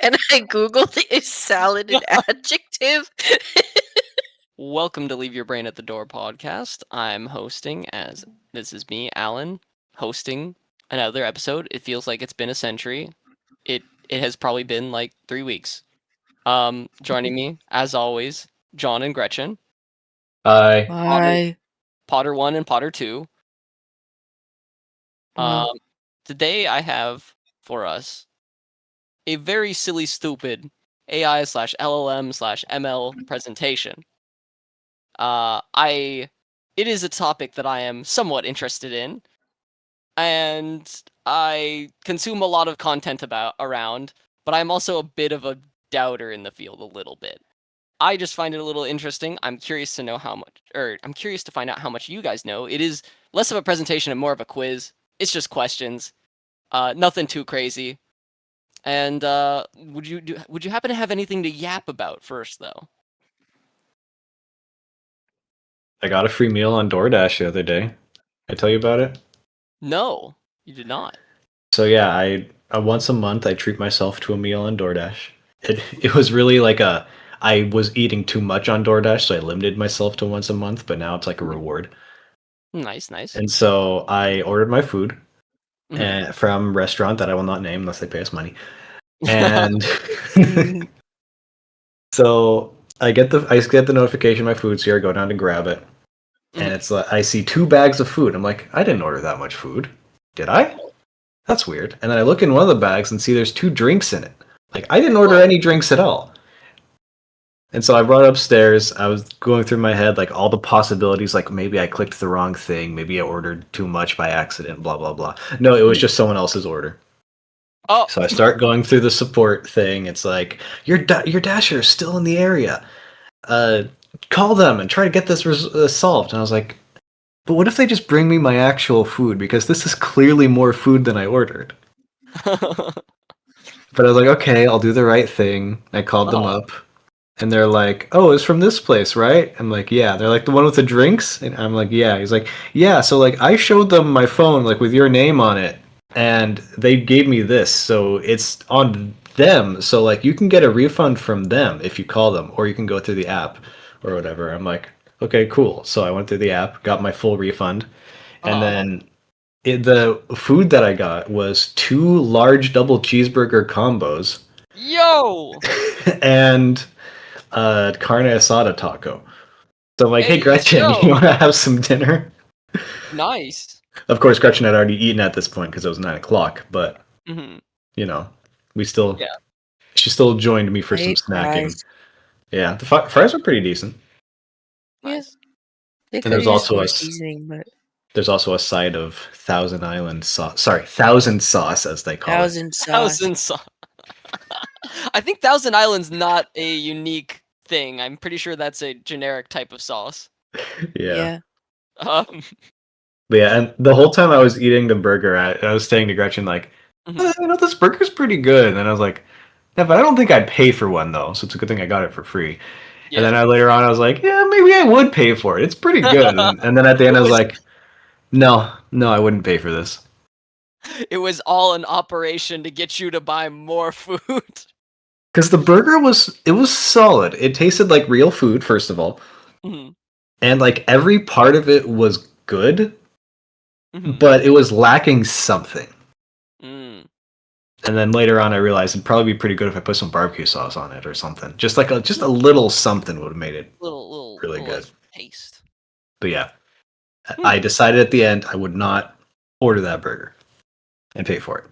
And I googled is salad an adjective? Welcome to Leave Your Brain at the Door podcast. I'm hosting as this is me, Alan, hosting another episode. It feels like it's been a century. It has probably been like 3 weeks. Joining me, as always, John and Gretchen, Hi. Potter Why? Potter 1 and Potter 2. Well, Today I have for us a very silly, stupid AI/LLM/ML presentation. It is a topic that I am somewhat interested in, and I consume a lot of content around, but I'm also a bit of a doubter in the field a little bit. I just find it a little interesting. I'm curious to know I'm curious to find out how much you guys know. It is less of a presentation and more of a quiz. It's just questions. Nothing too crazy. And would you happen to have anything to yap about first though? I got a free meal on DoorDash the other day. I tell you about it? No, you did not. So yeah, I once a month I treat myself to a meal on DoorDash. It was really like I was eating too much on DoorDash, so I limited myself to once a month, but now it's like a reward. Nice. And so I ordered my food Mhm. from a restaurant that I will not name unless they pay us money. And so I get the notification my food's here, go down to grab it. And it's like I see 2 bags of food. I'm like, I didn't order that much food. Did I? That's weird. And then I look in one of the bags and see there's 2 drinks in it. Like I didn't order any drinks at all. And so I brought it upstairs. I was going through my head like all the possibilities, like maybe I clicked the wrong thing, maybe I ordered too much by accident, blah blah blah. No, it was just someone else's order. Oh, So I start going through the support thing. It's like your dasher is still in the area. Call them and try to get this solved. And I was like, but what if they just bring me my actual food? Because this is clearly more food than I ordered. But I was like, okay, I'll do the right thing. I called them up. And they're like, oh, it's from this place, right? I'm like, yeah. They're like, the one with the drinks? And I'm like, yeah. He's like, yeah. So, like, I showed them my phone, like, with your name on it. And they gave me this. So it's on them. So, like, you can get a refund from them if you call them. Or you can go through the app or whatever. I'm like, okay, cool. So I went through the app, got my full refund. And then the food that I got was 2 large double cheeseburger combos. yo! And carne asada taco. So I'm like, hey Gretchen, yo! you want to have some dinner? Nice. Of course, Gretchen had already eaten at this point because it was 9 o'clock. But you know, Yeah. she still joined me for some ate snacking. fries. Yeah, the fries were pretty decent. Nice. They And could there's use also more a seasoning, but there's also a side of Thousand Island sauce. Sorry, Thousand Sauce as they call it. Thousand sauce. I think Thousand Island's not a unique thing. I'm pretty sure that's a generic type of sauce. Yeah. Um, But yeah, and the whole time I was eating the burger, I was saying to Gretchen like, mhm. this burger's pretty good. And I was like, yeah, but I don't think I'd pay for one though, so it's a good thing I got it for free. Yeah. And then later on, I was like, yeah, maybe I would pay for it. It's pretty good. And then at the end, I was like, no, I wouldn't pay for this. It was all an operation to get you to buy more food. Because the burger was solid. It tasted like real food, first of all. And like every part of it was good, but it was lacking something. And then later on, I realized it'd probably be pretty good if I put some barbecue sauce on it or something. Just like a little something would have made it really good. Taste. But yeah, I decided at the end I would not order that burger and pay for it.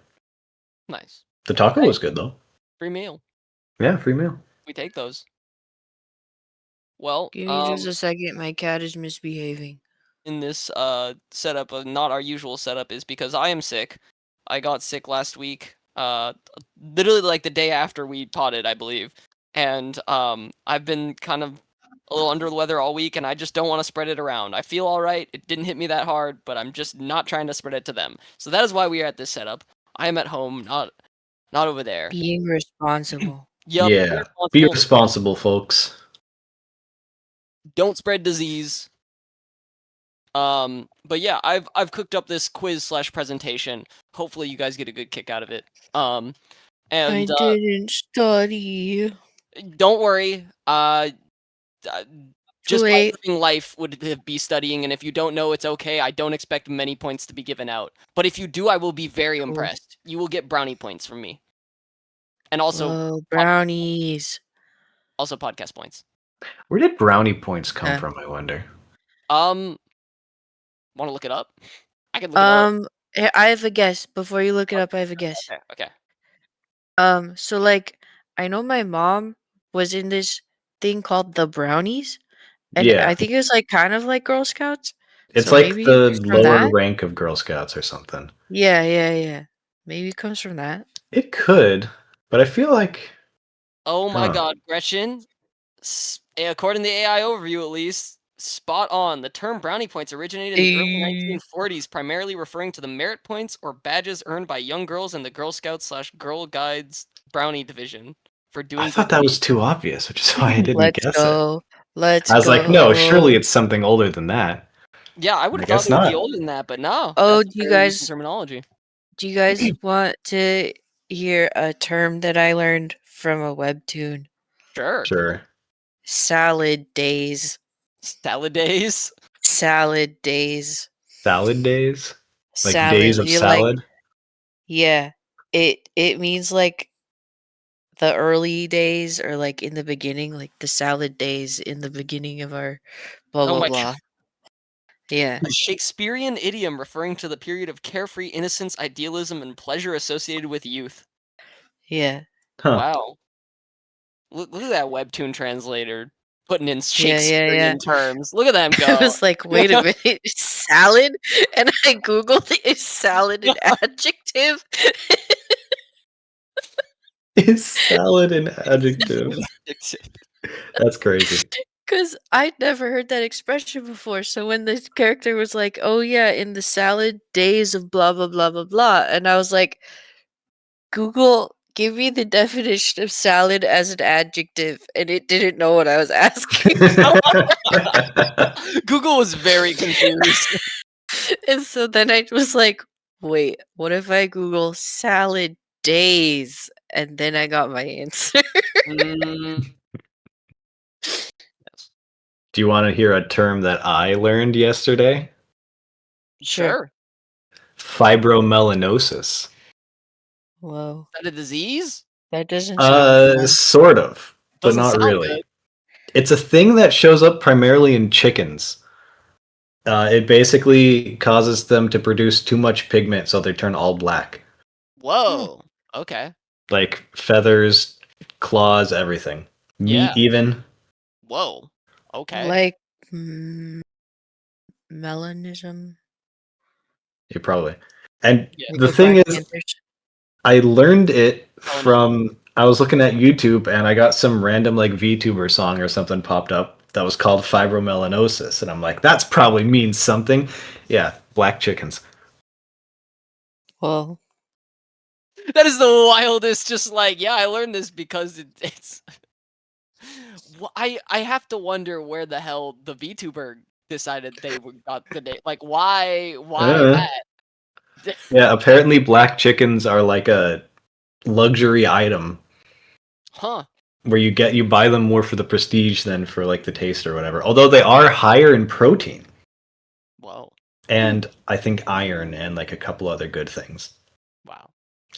Nice. The taco was good though. Free meal. Yeah, free meal. We take those. Well, Give me just a second. My cat is misbehaving. In this setup, not our usual setup, is because I am sick. I got sick last week. Literally like the day after we potted, I believe. And I've been kind of a little under the weather all week, and I just don't want to spread it around. I feel all right. It didn't hit me that hard, but I'm just not trying to spread it to them. So that is why we are at this setup. I am at home, not over there. Being responsible. Yep, Yeah, be responsible, folks. Don't spread disease. But yeah, I've cooked up this quiz/presentation. Hopefully you guys get a good kick out of it. And didn't study. don't worry, just by Wait. living life would be studying, and if you don't know, it's okay. I don't expect many points to be given out. But if you do, I will be very Cool. impressed. You will get brownie points from me. And also Whoa, brownies. also podcast points. Where did brownie points come Huh. from, I wonder? Want to look it up? I can look it up. I have a guess. Before you look it up, I have a guess. Okay. So like, I know my mom was in this thing called the Brownies, and Yeah. I think it was like kind of like Girl Scouts. It's So like maybe the it's from lower that. rank of Girl Scouts or something. Yeah. Maybe it comes from that. It could, but I feel like Oh my Huh. god, Gretchen. According to the AI overview, at least, spot on. The term brownie points originated in the early 1940s, primarily referring to the merit points or badges earned by young girls in the Girl Scouts/Girl Guides Brownie division for doing I thought good that deeds. was too obvious, which is why I didn't Let's guess it. go. Let's I was go. like, no, surely it's something older than that. Yeah, I would I have thought guess it would be not. older than that, but no. Oh, That's very recent terminology. do you guys want to hear a term that I learned from a webtoon? Sure. Sure. Salad days. Salad days. Salad days? Like Salad. days of You're like, salad? yeah. It means like the early days or like in the beginning, like the salad days in the beginning of our blah Oh blah my blah. god. Yeah. A Shakespearean idiom referring to the period of carefree innocence, idealism, and pleasure associated with youth. Yeah. Huh. Wow. Look at that webtoon translator putting in Yeah. Shakespearean terms. Look at them I go. was like, wait a minute, salad? And I googled it. Is salad an adjective? Is salad an adjective? That's crazy. Because I'd never heard that expression before. So when the character was like, oh yeah, in the salad days of blah blah blah blah blah, and I was like, Google, give me the definition of salad as an adjective, and it didn't know what I was asking. Google was very confused. And so then I was like, wait, what if I Google salad days? And then I got my answer. Mm, yes. Do you want to hear a term that I learned yesterday? Sure. Fibromelanosis. Whoa. Is that a disease? That doesn't sound fun. Sort of, but Doesn't not sound really. good. It's a thing that shows up primarily in chickens. It basically causes them to produce too much pigment, so they turn all black. Whoa. Okay. Like feathers, claws, everything. Yeah. Meat, even. Whoa. Okay. Like melanism. You probably. And Yeah. the Like thing Black is, Panthers. I learned it Melanism. from I was looking at YouTube and I got some random like VTuber song or something popped up that was called fibromelanosis, and I'm like, that's probably means something. Yeah, black chickens. Well, That is the wildest. Just like, yeah, I learned this because it's. I have to wonder where the hell the VTuber decided they got the name. Like, why Uh, that? yeah, apparently black chickens are like a luxury item Huh. where you buy them more for the prestige than for like the taste or whatever. Although they are higher in protein Whoa. and I think iron and like a couple other good things. Wow.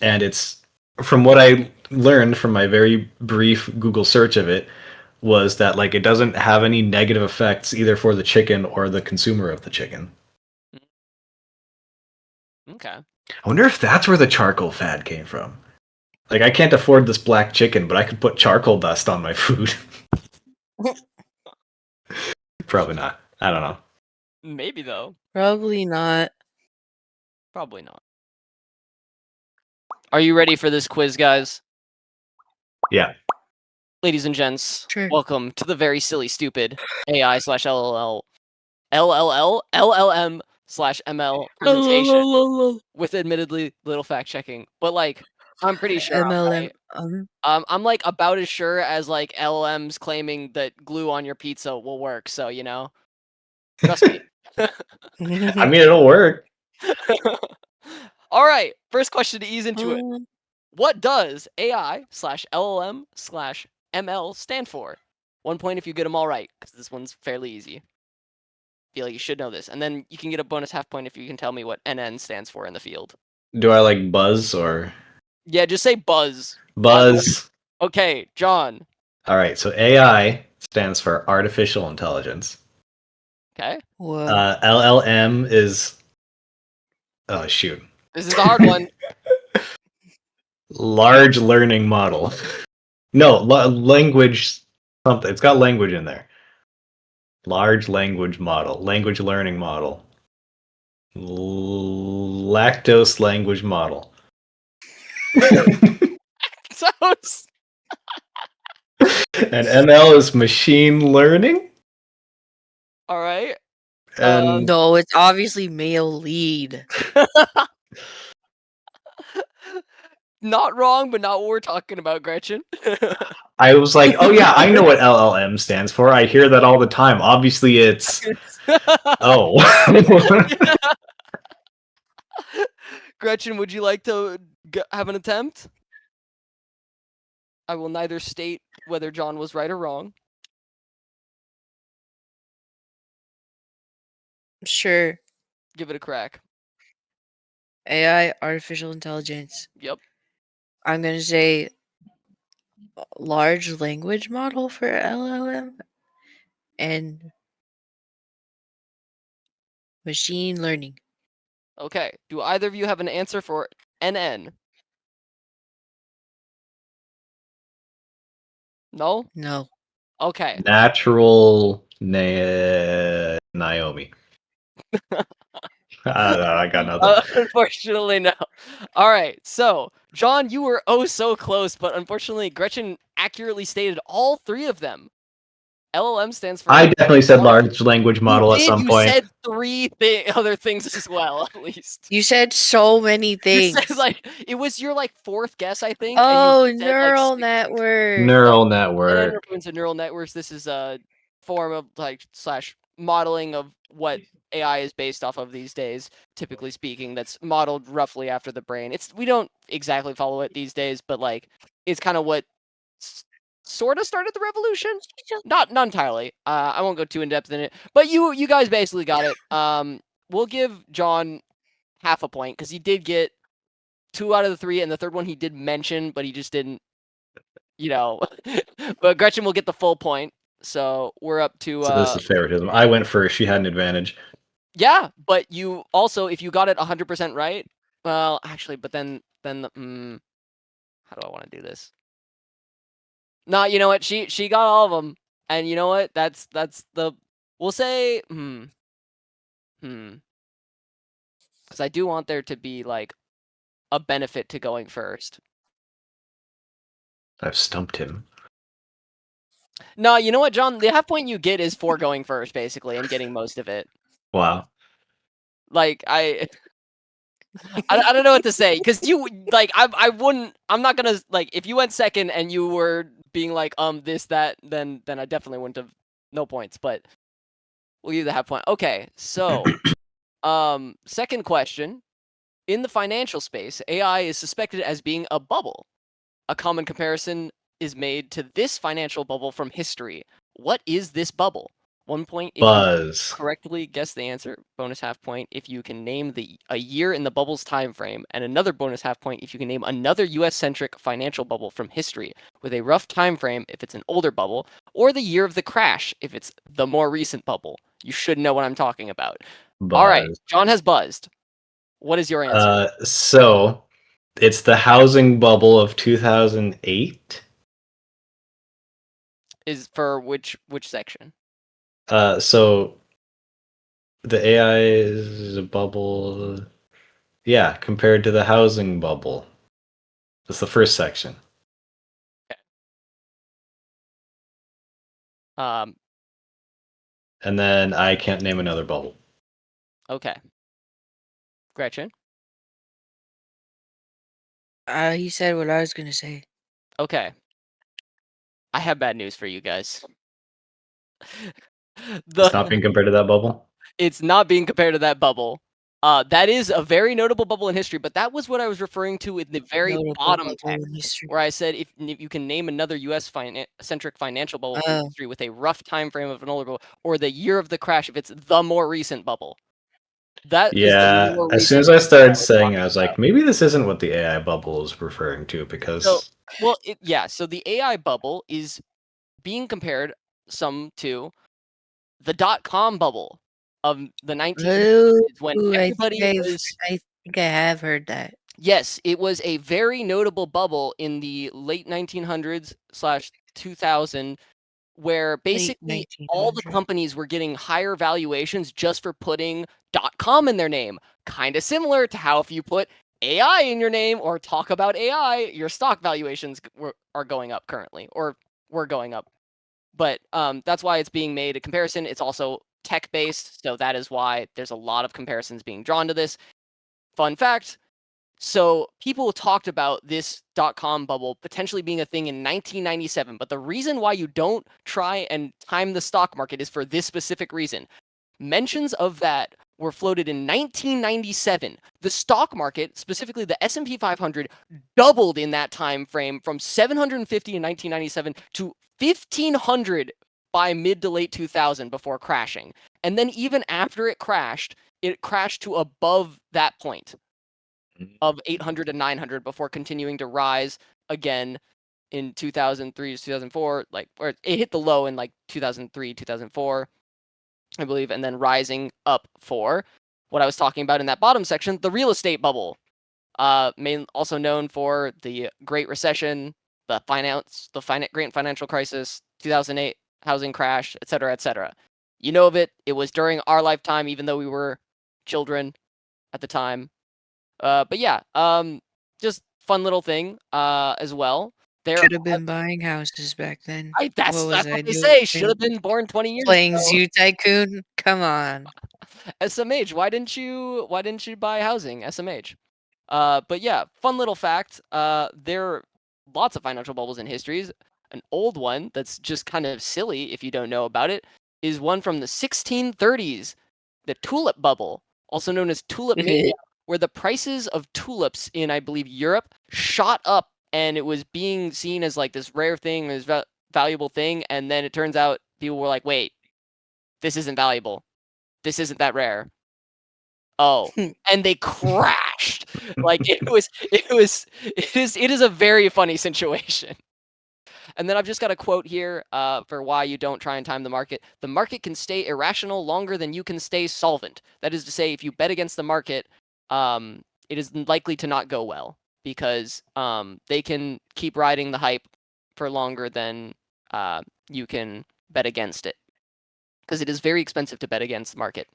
And it's from what I learned from my very brief Google search of it was that like it doesn't have any negative effects either for the chicken or the consumer of the chicken. Okay. I wonder if that's where the charcoal fad came from. Like I can't afford this black chicken, but I could put charcoal dust on my food. Probably not. I don't know. Maybe though. probably not. Probably not. Are you ready for this quiz, guys? Yeah. Ladies and gents, Sure. welcome to the very silly, stupid AI/LLM/ML presentation with admittedly little fact checking, but like I'm pretty sure I'm MLM. right. I'm like about as sure as like LLMs claiming that glue on your pizza will work. So you know, trust me. I mean, it'll work. All right, first question to ease into it. What does AI/LLM/ML stand for? 1 point if you get them all right, because this one's fairly easy. Feel like you should know this. And then you can get a bonus half point if you can tell me what NN stands for in the field. Do I like buzz or Yeah, just say buzz. buzz? Okay, John. All right, so AI stands for artificial intelligence. Okay. Whoa. LLM is oh shoot, This is the hard one. large learning model. No, language something. It's got language in there. Large language model, language learning model, lactose language model. So And ML is machine learning. all right. And No, it's obviously male lead. Not wrong, but not what we're talking about, Gretchen. I was like, oh yeah, I know what LLM stands for. I hear that all the time. Obviously, it's oh. Gretchen, would you like to have an attempt? I will neither state whether John was right or wrong. Sure. Give it a crack. AI, artificial intelligence. Yep. I'm gonna say large language model for LLM and machine learning. Okay. Do either of you have an answer for NN? No? No. Okay. Natural Naomi. I got nothing. Unfortunately, no. All right. So, John, you were oh so close, but unfortunately, Gretchen accurately stated all three of them. LLM stands for. I definitely said large language model at some You point. said three other things as well, at least. You said so many You things. said like it was your like fourth guess, I think. Oh, and you said, neural like, network. Neural and network. reference to neural networks. This is a form of like / modeling of what AI is based off of these days. Typically speaking, that's modeled roughly after the brain. We don't exactly follow it these days, but like it's kind of what sort of started the revolution. Not entirely. I won't go too in depth in it, but you guys basically got it. We'll give John half a point because he did get 2 out of the 3, and the third one he did mention, but he just didn't, you know. But Gretchen will get the full point, so we're up to. So this is favoritism. I went first. She had an advantage. Yeah, but you also, if you got it 100% right, well, actually, but then how do I want to do this? No, you know what? She got all of them, and you know what? That's the. We'll say because I do want there to be like a benefit to going first. I've stumped him. No, you know what, John? The half point you get is for going first, basically, and getting most of it. Wow. Like I don't know what to say because you like I'm not gonna like if you went second and you were being like this that then I definitely wouldn't have no points, but we'll give you the half point. Okay, so second question. In the financial space, AI is suspected as being a bubble. A common comparison is made to this financial bubble from history. What is this bubble? 1 point if Buzz. you correctly guess the answer. Bonus half point if you can name a year in the bubble's time frame, and another bonus half point if you can name another U.S.-centric financial bubble from history with a rough time frame if it's an older bubble, or the year of the crash if it's the more recent bubble. You should know what I'm talking about. Buzz. All right, John has buzzed. What is your answer? So it's the housing bubble of 2008. Is for which section? So the AI is a bubble. Yeah, compared to the housing bubble. That's the first section. Um. And then I can't name another bubble. Okay. Gretchen. He said what I was gonna say. Okay. I have bad news for you guys. It's not being compared to that bubble. It's not being compared to that bubble. That is a very notable bubble in history, but that was what I was referring to in the very Notable bottom bubble text, in history. where I said if you can name another U.S. centric financial bubble from Oh. history with a rough time frame of an older bubble, or the year of the crash if it's the more recent bubble. That is the Yeah, more as soon recent as I bubble that I started was saying it, I talking was about. like, maybe this isn't what the AI bubble is referring to So, because well, so the AI bubble is being compared some to the dot-com bubble of the 1990s when Oh, everybody was. I think I have heard that. Yes, it was a very notable bubble in the late 1900s slash 2000, where Late basically all the 1900s. companies were getting higher valuations just for putting .com in their name. Kind of similar to how if you put AI in your name or talk about AI, your stock valuations are going up currently, or were going up. But that's why it's being made a comparison. It's also tech based, so that is why there's a lot of comparisons being drawn to this. Fun fact. So people talked about this .com bubble potentially being a thing in 1997, but the reason why you don't try and time the stock market is for this specific reason. Mentions of that were floated in 1997. The stock market, specifically the S&P 500, doubled in that time frame from 750 in 1997 to 1500 by mid to late 2000 before crashing. And then even after it crashed to above that point of 800 and 900 before continuing to rise again in 2003 to 2004, or it hit the low in 2003, 2004, I believe, and then rising up for what I was talking about in that bottom section, the real estate bubble, also known for the Great Recession, the Great Financial Crisis, 2008 housing crash, etc., etc. You know of it. It was during our lifetime, even though we were children at the time. But yeah, just fun little thing as well. Should have been buying houses back then. That's What was I what they doing? say. Should have been born 20 years Playing ago. Zoo Tycoon? Come on. SMH, why didn't you buy housing? SMH. But yeah, fun little fact. There are lots of financial bubbles in histories. An old one that's just kind of silly if you don't know about it is one from the 1630s, the tulip bubble, also known as tulip mania, where the prices of tulips in, I believe, Europe shot up, and it was being seen as like this rare thing, this valuable thing, and then it turns out people were like, wait, this isn't valuable. This isn't that rare. Oh, and they crashed. It is a very funny situation. And then I've just got a quote here for why you don't try and time the market. The market can stay irrational longer than you can stay solvent. That is to say, if you bet against the market, it is likely to not go well because they can keep riding the hype for longer than you can bet against it. Because it is very expensive to bet against the market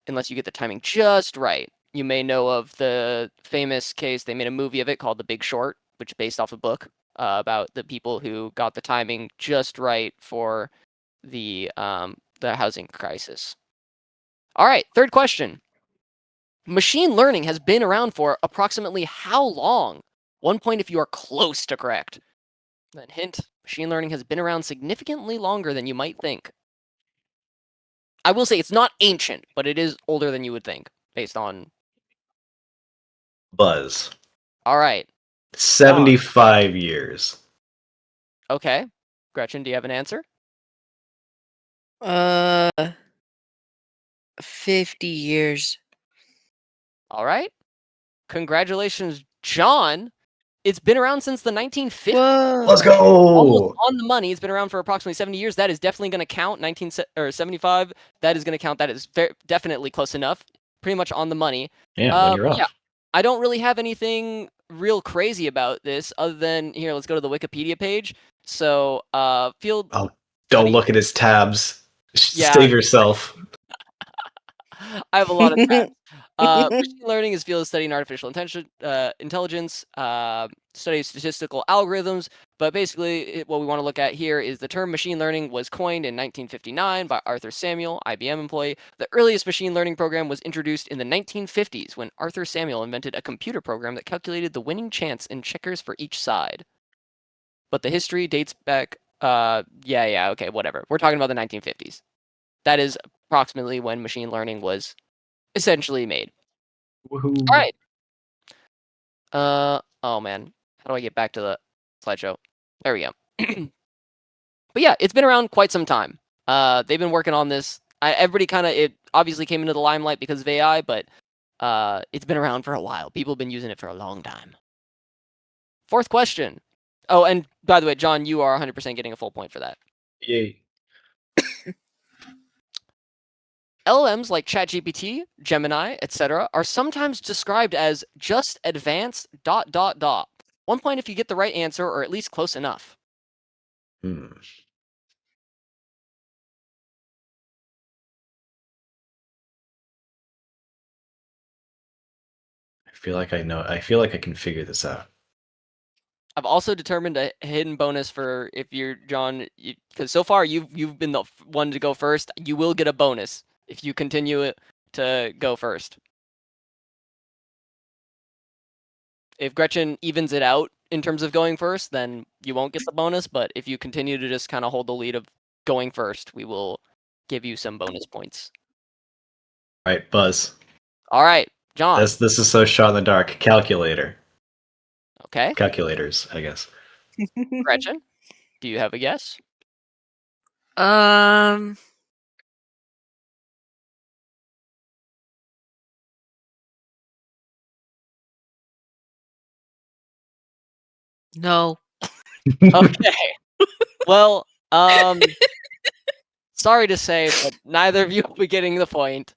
unless you get the timing just right. You may know of the famous case, they made a movie of it called The Big Short, which is based off a book about the people who got the timing just right for the housing crisis. All right, third question. Machine learning has been around for approximately how long? 1 point if you are close to correct. Then hint, machine learning has been around significantly longer than you might think. I will say it's not ancient, but it is older than you would think based on. Buzz. All right. 75 years. Okay. Gretchen, do you have an answer? 50 years. All right. Congratulations, John. It's been around since the 1950s. Whoa. Let's Almost go. on the money. It's been around for approximately 70 years. That is definitely going to count. 75. That is going to count. That is definitely close enough. Pretty much on the money. Yeah, when you're off. Yeah. I don't really have anything real crazy about this other than here. Let's go to the Wikipedia page. So, field. Oh, don't look at his tabs. Yeah. Save yourself. I have a lot of tabs. Machine learning is field of studying artificial intelligence, study statistical algorithms. But basically, what we want to look at here is the term machine learning was coined in 1959 by Arthur Samuel, IBM employee. The earliest machine learning program was introduced in the 1950s when Arthur Samuel invented a computer program that calculated the winning chance in checkers for each side. But the history dates back. Okay, whatever. We're talking about the 1950s. That is approximately when machine learning was essentially made. Woohoo. All right. Oh man, how do I get back to the slideshow? There we go. But yeah, it's been around quite some time. They've been working on this. Everybody it obviously came into the limelight because of AI, but it's been around for a while. People have been using it for a long time. Fourth question. Oh, and by the way, John, you are 100% getting a full point for that. Yay. LLMs like ChatGPT, Gemini, etc. are sometimes described as just advanced ... 1 point if you get the right answer, or at least close enough. Hmm. I feel like I know. I feel like I can figure this out. I've also determined a hidden bonus for if you're John, because so far you've been the one to go first. You will get a bonus if you continue to go first. If Gretchen evens it out in terms of going first, then you won't get the bonus. But if you continue to just kind of hold the lead of going first, we will give you some bonus points. All right, Buzz. All right, John. This is so shot in the dark. Calculator. Okay, Calculators, I guess. Gretchen, do you have a guess? Um. No. Okay. Well, sorry to say, but neither of you will be getting the point.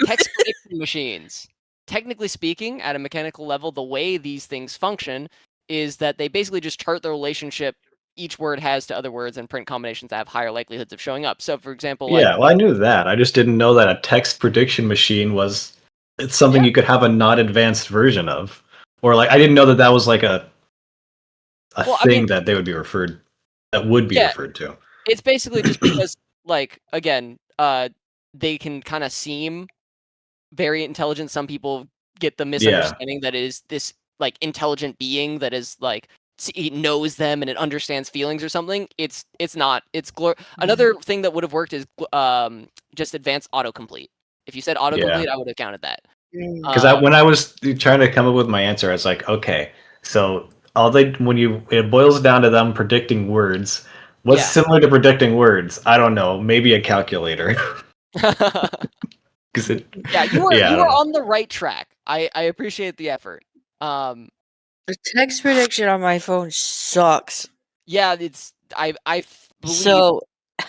Text prediction machines. Technically speaking, at a mechanical level, the way these things function is that they basically just chart the relationship each word has to other words and print combinations that have higher likelihoods of showing up. So, for example, like Yeah, well, I knew that. I just didn't know that a text prediction machine was it's something Yeah. you could have a not advanced version of, or like I didn't know that that was like a Well, I thing mean, that they would be referred that would be yeah, referred to. it's basically just because, like, again, they can kind of seem very intelligent. Some people get the Yeah. misunderstanding that it is this like intelligent being that is like it knows them and it understands feelings or something. It's not. Another thing that would have worked is just advanced autocomplete. If you said Yeah. autocomplete, I would have counted that. Because when I was trying to come up with my answer, I was like, okay, so it boils down to them predicting words. What's Yeah. similar to predicting words? I don't know. Maybe a calculator. Because Yeah, you yeah, I were don't know. on the right track. I appreciate the effort. The text prediction on my phone sucks. Yeah, I believe So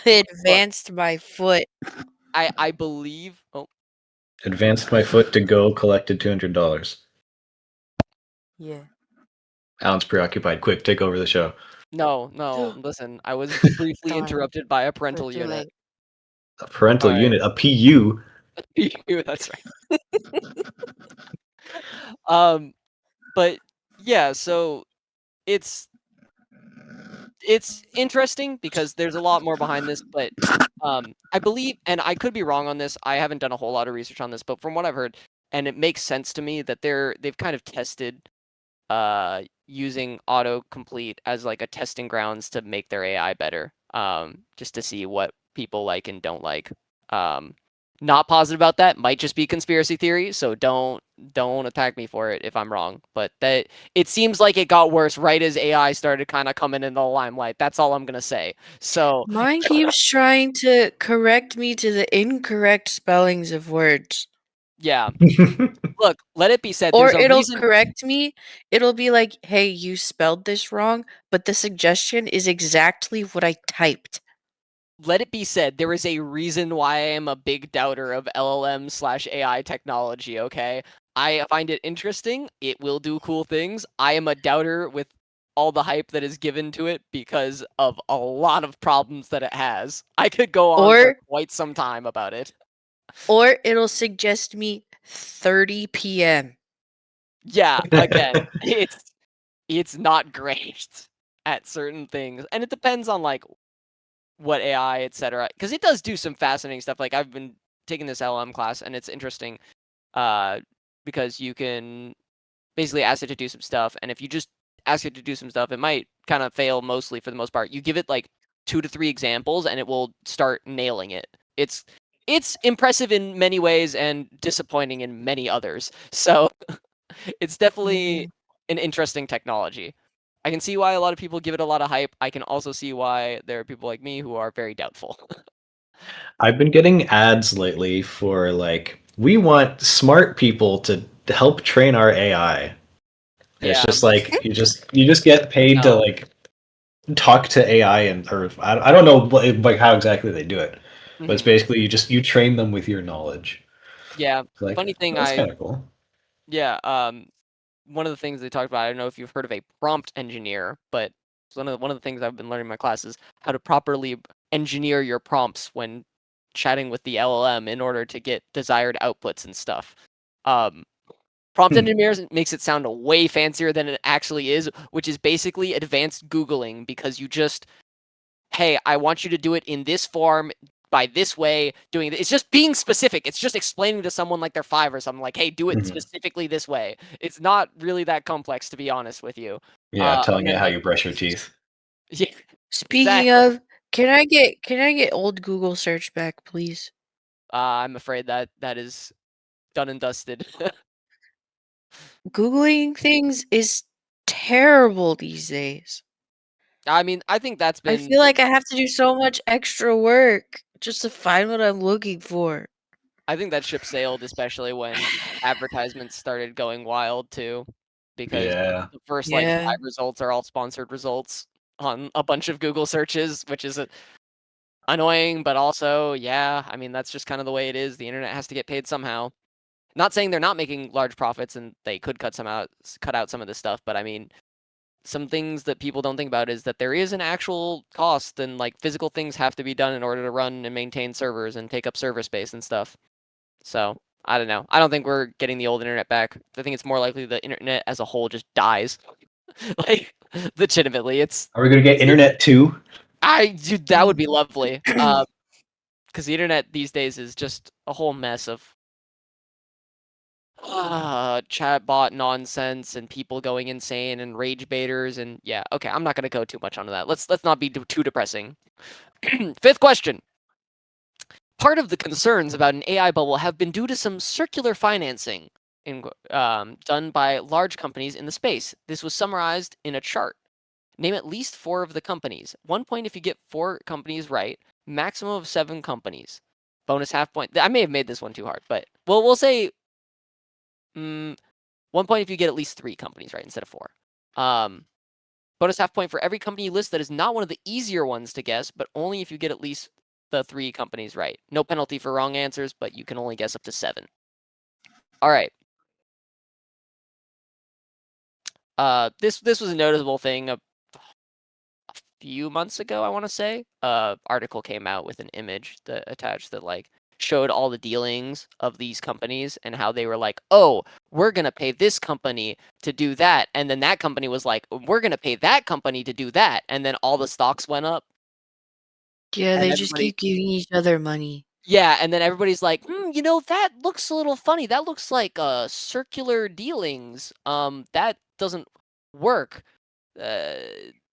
it advanced my foot. I believe. Oh, Advanced my foot to go. Collected $200. Yeah. Alan's preoccupied. Quick, take over the show. no. Listen, I was briefly Darn. interrupted by a We're parental too unit. late. A parental All right. unit, a PU. That's right. But yeah, so it's interesting because there's a lot more behind this, but I believe, and I could be wrong on this, I haven't done a whole lot of research on this, but from what I've heard, and it makes sense to me that they've kind of tested using autocomplete as like a testing grounds to make their AI better, just to see what people like and don't like. Not positive about that, might just be conspiracy theory, so don't attack me for it if I'm wrong, but that it seems like it got worse right as AI started kind of coming in the limelight. That's all I'm gonna say. So Mine keeps trying to correct me to the incorrect spellings of words. yeah, look, let it be said, Or there's a it'll reason. correct me. It'll be like, hey, you spelled this wrong, but the suggestion is exactly what I typed. Let it be said, there is a reason why I am a big doubter of LLM/AI technology, okay? I find it interesting. It will do cool things. I am a doubter with all the hype that is given to it because of a lot of problems that it has. I could go on for Or quite some time about it. or it'll suggest me 30 p.m. Yeah, again, it's not great at certain things. And it depends on like what AI, etc. Because it does do some fascinating stuff. Like I've been taking this LM class, and it's interesting because you can basically ask it to do some stuff, and if you just ask it to do some stuff, it might kind of fail mostly for the most part. You give it like 2 to 3 examples, and it will start nailing it. It's it's impressive in many ways and disappointing in many others. So it's definitely an interesting technology. I can see why a lot of people give it a lot of hype. I can also see why there are people like me who are very doubtful. I've been getting ads lately for like we want smart people to help train our AI. And it's Yeah. just like you just get paid to No. like talk to AI and or I don't know like how exactly they do it, but it's Mhm. basically you train them with your knowledge. Yeah. It's like Funny thing, that's kind of cool. yeah, one of the things they talked about, I don't know if you've heard of a prompt engineer, but one of the things I've been learning in my class is how to properly engineer your prompts when chatting with the LLM in order to get desired outputs and stuff. Um, Prompt Hmm. engineers makes it sound way fancier than it actually is, which is basically advanced Googling because you just, hey, I want you to do it in this form by this way, doing it. It's just being specific. It's just explaining to someone like they're 5 or something, like, hey, do it Mhm. specifically this way. It's not really that complex, to be honest with you. Yeah, And telling it then how like, you brush your teeth. yeah, Speaking exactly. of, can I get old Google search back, please? I'm afraid that that is done and dusted. Googling things is terrible these days. I mean, I think that's I been feel like I have to do so much extra work just to find what I'm looking for. I think that ship sailed, especially when advertisements started going wild too, because Yeah. the first like Yeah. 5 results are all sponsored results on a bunch of Google searches, which is annoying, but also, yeah, I mean, that's just kind of the way it is. The internet has to get paid somehow. Not saying they're not making large profits and they could cut out some of this stuff, but I mean, some things that people don't think about is that there is an actual cost and like physical things have to be done in order to run and maintain servers and take up server space and stuff. So, I don't know. I don't think we're getting the old internet back. I think it's more likely the internet as a whole just dies. Like, legitimately, Are we gonna get internet too? dude, that would be lovely. Because the internet these days is just a whole mess of chatbot nonsense and people going insane and rage baiters and yeah. Okay, I'm not gonna go too much onto that. Let's not be too depressing. Fifth question. Part of the concerns about an AI bubble have been due to some circular financing done by large companies in the space. This was summarized in a chart. Name at least 4 of the companies. 1 point if you get 4 companies right. Maximum of 7 companies. Bonus half point. I may have made this one too hard, but we'll say 1 point if you get at least 3 companies right instead of 4. Bonus half point for every company you list that is not one of the easier ones to guess, but only if you get at least the 3 companies right. No penalty for wrong answers, but you can only guess up to 7. All right. This was a noticeable thing a few months ago, I want to say. Article came out with an image that attached that like showed all the dealings of these companies and how they were like, "Oh, we're going to pay this company to do that." And then that company was like, "We're going to pay that company to do that." And then all the stocks went up Yeah, and they just everybody keep giving each other money. yeah, and then everybody's like, that looks a little funny. That looks like circular dealings. That doesn't work. Uh,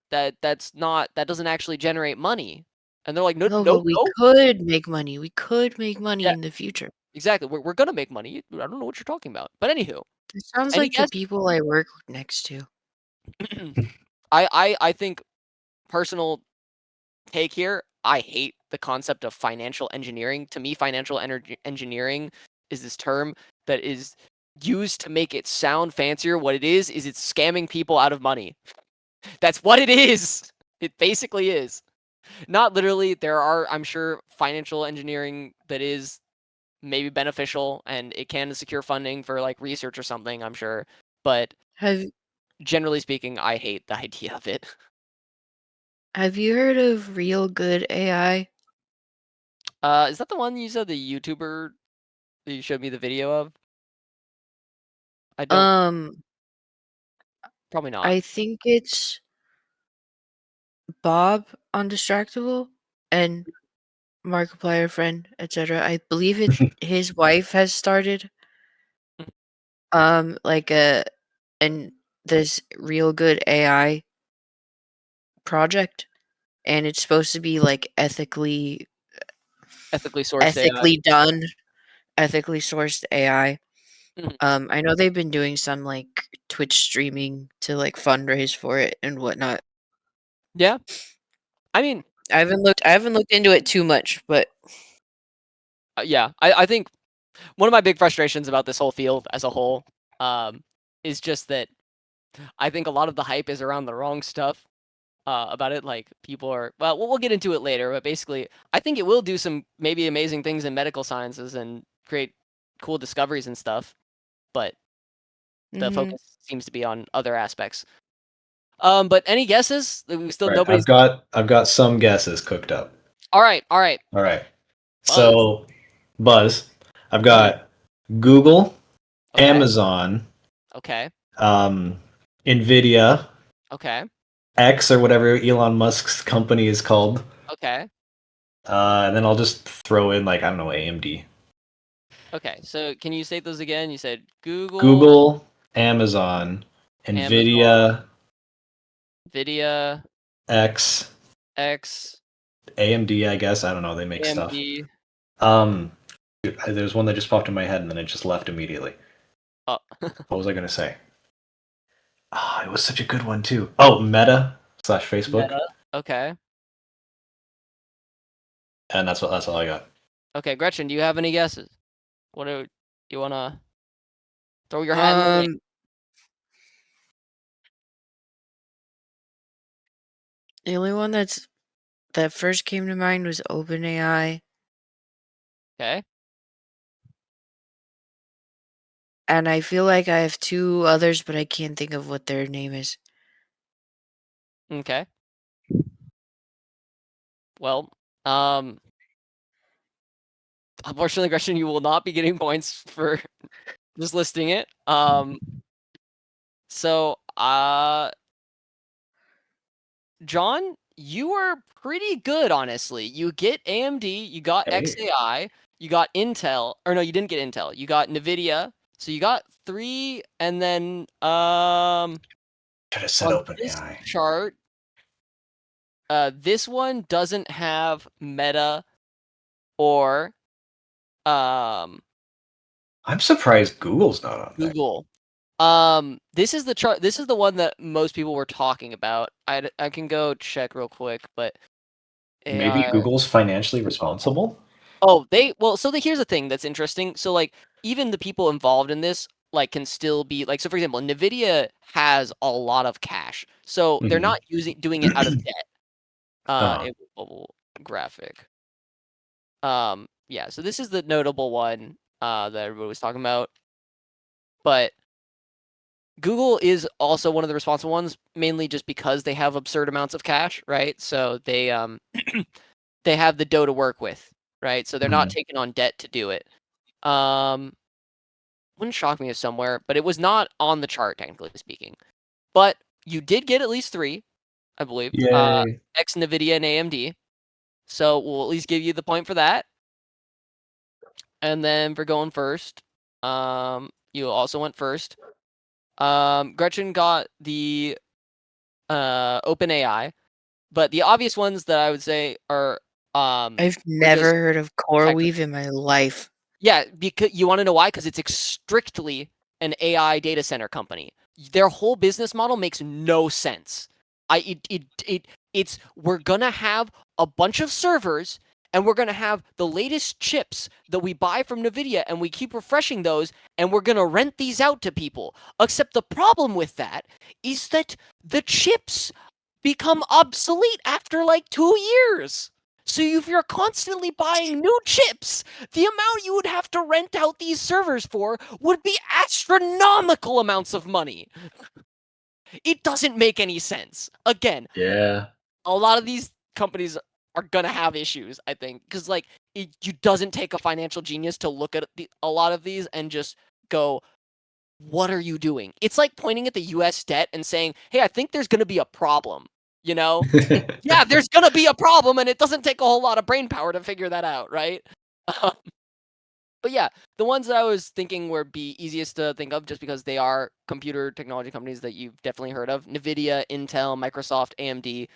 that doesn't actually generate money." And they're like, "No, No, no, but we no." could make money. We could make money Yeah, in the future. exactly. We're gonna make money. I don't know what you're talking about. But anywho, It sounds any like the guess? people I work next to. I think personal take here. I hate the concept of financial engineering. To me, financial engineering is this term that is used to make it sound fancier. What it is it's scamming people out of money. That's what it is. It basically is. Not literally. There are, I'm sure, financial engineering that is maybe beneficial and it can secure funding for like research or something, I'm sure. But Have generally speaking, I hate the idea of it. Have you heard of Real Good AI? Is that the one you said the YouTuber that you showed me the video of? I don't Um, probably not. I think it's Bob Undistractable and Markiplier friend, etc. I believe it his wife has started like a and this Real Good AI project, and it's supposed to be like ethically ethically sourced ethically done, ethically sourced AI. Mhm. I know they've been doing some like Twitch streaming to like fundraise for it and whatnot. Yeah, I mean, I haven't looked into it too much, but yeah, I think one of my big frustrations about this whole field as a whole, is just that I think a lot of the hype is around the wrong stuff. About it. Like people are well, we'll get into it later, but basically, I think it will do some maybe amazing things in medical sciences and create cool discoveries and stuff. But the mhm. focus seems to be on other aspects. But any guesses? We still Right. nobody's. I've got some guesses cooked up. All right, all right. All right. Buzz. So, Buzz, I've Mhm. got Google, Okay. Amazon, Okay. Nvidia, Okay. X or whatever Elon Musk's company is called. Okay. And then I'll just throw in like I don't know AMD. Okay. So can you say those again? You said Google, Google, Amazon, Amazon, Nvidia, Nvidia, X, X, AMD. I guess I don't know. They make stuff. AMD. Um, there's one that just popped in my head and then it just left immediately. Oh. What was I gonna say? Ah, it was such a good one too. Oh, Meta / Facebook, Meta. Okay. and that's all I got. Okay, Gretchen, do you have any guesses? What do you wanna throw your hat in the ring? Um, the only one that first came to mind was OpenAI, Okay. and I feel like I have two others, but I can't think of what their name is. Okay. Well, um, unfortunately, Gretchen, you will not be getting points for just listing it. So, John, you were pretty good, honestly. You get AMD, you got Hey, XAI, you got Intel, or no, you didn't get Intel. You got Nvidia. So you got 3, and then should have said on this OpenAI. chart, this one doesn't have Meta or um I'm surprised Google's not on there. Google. This is the chart. This is the one that most people were talking about. I can go check real quick, but Maybe AI. Google's financially responsible? Oh, here's the thing that's interesting. So like even the people involved in this like can still be like, so for example, Nvidia has a lot of cash, so they're Mhm. not doing it out of debt. Uh-huh. A bubble graphic. Yeah. So this is the notable one that everybody was talking about, but Google is also one of the responsible ones, mainly just because they have absurd amounts of cash, right? So they they have the dough to work with, right? So they're not Mhm. taking on debt to do it. Um, wouldn't shock me if somewhere, but it was not on the chart, technically speaking. But you did get at least 3, I believe. Yay. X, Nvidia, and AMD. So we'll at least give you the point for that. And then for going first, you also went first. Gretchen got the OpenAI, but the obvious ones that I would say are I've were never just heard of technical. CoreWeave in my life. Yeah, because you want to know why? Because it's strictly an AI data center company. Their whole business model makes no sense. It's we're gonna have a bunch of servers and we're gonna have the latest chips that we buy from Nvidia and we keep refreshing those and we're gonna rent these out to people. Except the problem with that is that the chips become obsolete after like 2 years. So if you're constantly buying new chips, the amount you would have to rent out these servers for would be astronomical amounts of money. It doesn't make any sense. Again, Yeah. a lot of these companies are gonna have issues, I think, because like it doesn't take a financial genius to look at a lot of these and just go, "What are you doing?" It's like pointing at the U.S. debt and saying, "Hey, I think there's gonna be a problem." You know? Yeah, there's gonna be a problem, and it doesn't take a whole lot of brain power to figure that out, right? But yeah, the ones that I was thinking were be easiest to think of just because they are computer technology companies that you've definitely heard of. Nvidia, Intel, Microsoft, AMD,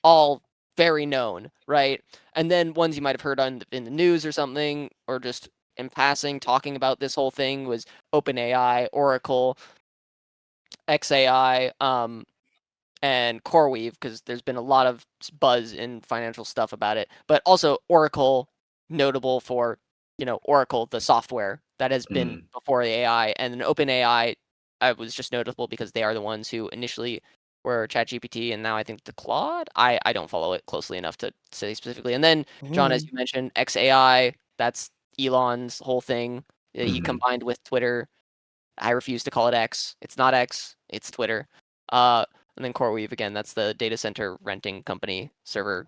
all very known, right? And then ones you might have heard in the news or something, or just in passing talking about this whole thing was OpenAI, Oracle, XAI, and CoreWeave, because there's been a lot of buzz in financial stuff about it. But also Oracle, notable for, Oracle, the software that has been before the AI, and then OpenAI was just notable because they are the ones who initially were ChatGPT, and now I think the Claude. I don't follow it closely enough to say specifically. And then John, as you mentioned, XAI, that's Elon's whole thing that he combined with Twitter. I refuse to call it X. It's not X. It's Twitter. And then CoreWeave again. That's the data center renting company server.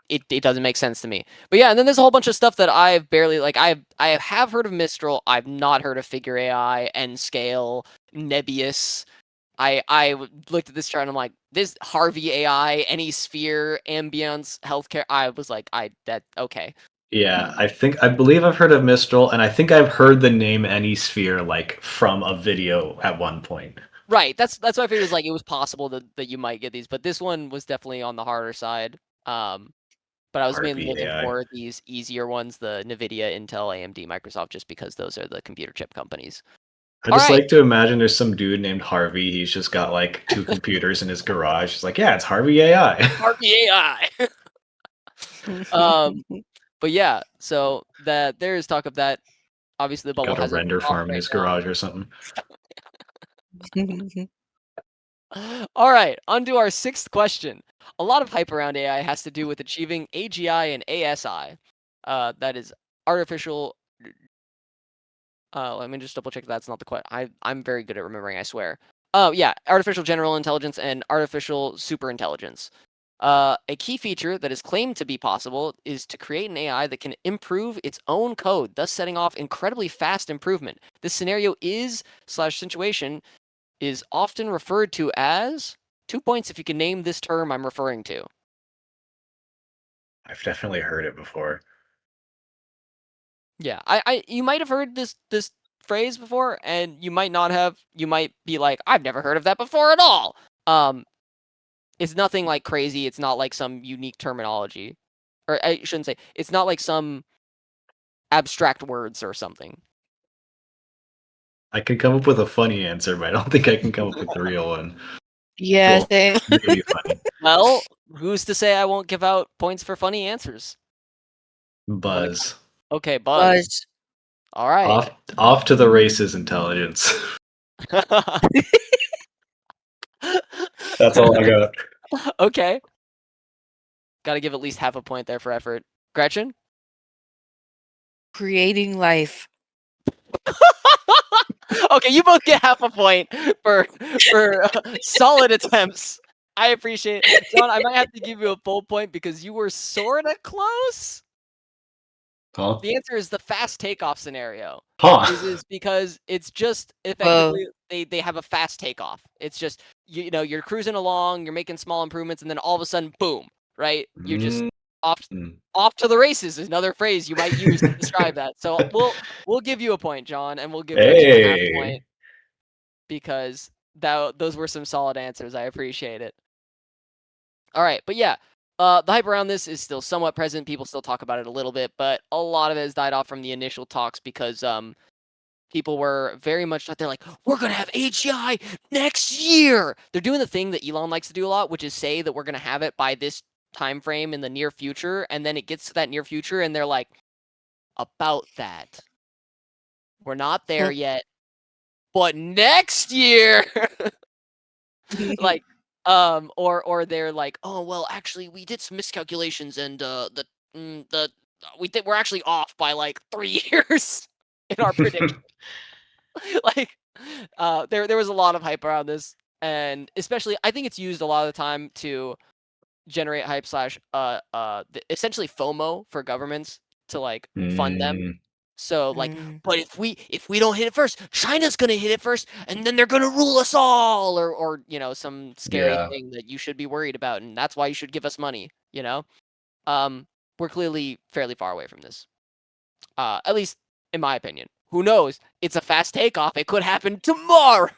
It doesn't make sense to me. But yeah, and then there's a whole bunch of stuff that I've barely like. I have heard of Mistral. I've not heard of Figure AI, Nscale, Nebius. I looked at this chart and I'm like, this Harvey AI, AnySphere, Ambience, Healthcare. I was like, okay. Yeah, I believe I've heard of Mistral, and I think I've heard the name AnySphere like from a video at one point. Right. That's what I figured was like it was possible that you might get these, but this one was definitely on the harder side. But I was mainly Harvey looking AI. for these easier ones, the NVIDIA, Intel, AMD, Microsoft, just because those are the computer chip companies. I just like to imagine there's some dude named Harvey. He's just got like 2 computers in his garage. He's like, yeah, it's Harvey AI. Harvey AI. But yeah, so there is talk of that. Obviously, the bubble got a hasn't render popped farm in right his now. garage or something. All right, on to our 6th question. A lot of hype around AI has to do with achieving AGI and ASI. That is artificial. Let me just double check that's not the question. I'm very good at remembering, I swear. Oh yeah, artificial general intelligence and artificial superintelligence. A key feature that is claimed to be possible is to create an AI that can improve its own code, thus setting off incredibly fast improvement. This scenario situation is often referred to as 2 points if you can name this term I'm referring to. I've definitely heard it before. Yeah, you might have heard this phrase before, and you might not have. You might be like, I've never heard of that before at all. It's nothing like crazy. It's not like some unique terminology, or I shouldn't say. It's not like some abstract words or something. I could come up with a funny answer, but I don't think I can come up with the real one. Yeah, Well, same. maybe funny. Well, who's to say I won't give out points for funny answers? Buzz. Okay, Buzz. Buzz. All right. Off to the races, intelligence. That's all I got. Okay. Got to give at least half a point there for effort. Gretchen? Creating life. Okay, you both get half a point for solid attempts. I appreciate it. John, I might have to give you a full point because you were sort of close. Huh? The answer is the fast takeoff scenario. Huh. This is because it's just effectively they have a fast takeoff. It's just you're cruising along, you're making small improvements, and then all of a sudden, boom! Right? You're just off to the races is another phrase you might use to describe that. So we'll give you a point, John, and we'll give Gretchen a half point because those were some solid answers. I appreciate it. All right, but yeah, the hype around this is still somewhat present. People still talk about it a little bit, but a lot of it has died off from the initial talks because people were very much they're like, we're gonna have AGI next year. They're doing the thing that Elon likes to do a lot, which is say that we're gonna have it by this time frame in the near future, and then it gets to that near future, and they're like, about that, we're not there yet, but next year, like. Or they're like, oh well, actually, we did some miscalculations, and we think we're actually off by like 3 years in our prediction. Like, there was a lot of hype around this, and especially I think it's used a lot of the time to generate hype slash essentially FOMO for governments to like fund them. So like, but if we don't hit it first, China's gonna hit it first, and then they're gonna rule us all, or some scary thing that you should be worried about, and that's why you should give us money. We're clearly fairly far away from this, at least in my opinion. Who knows? It's a fast takeoff. It could happen tomorrow.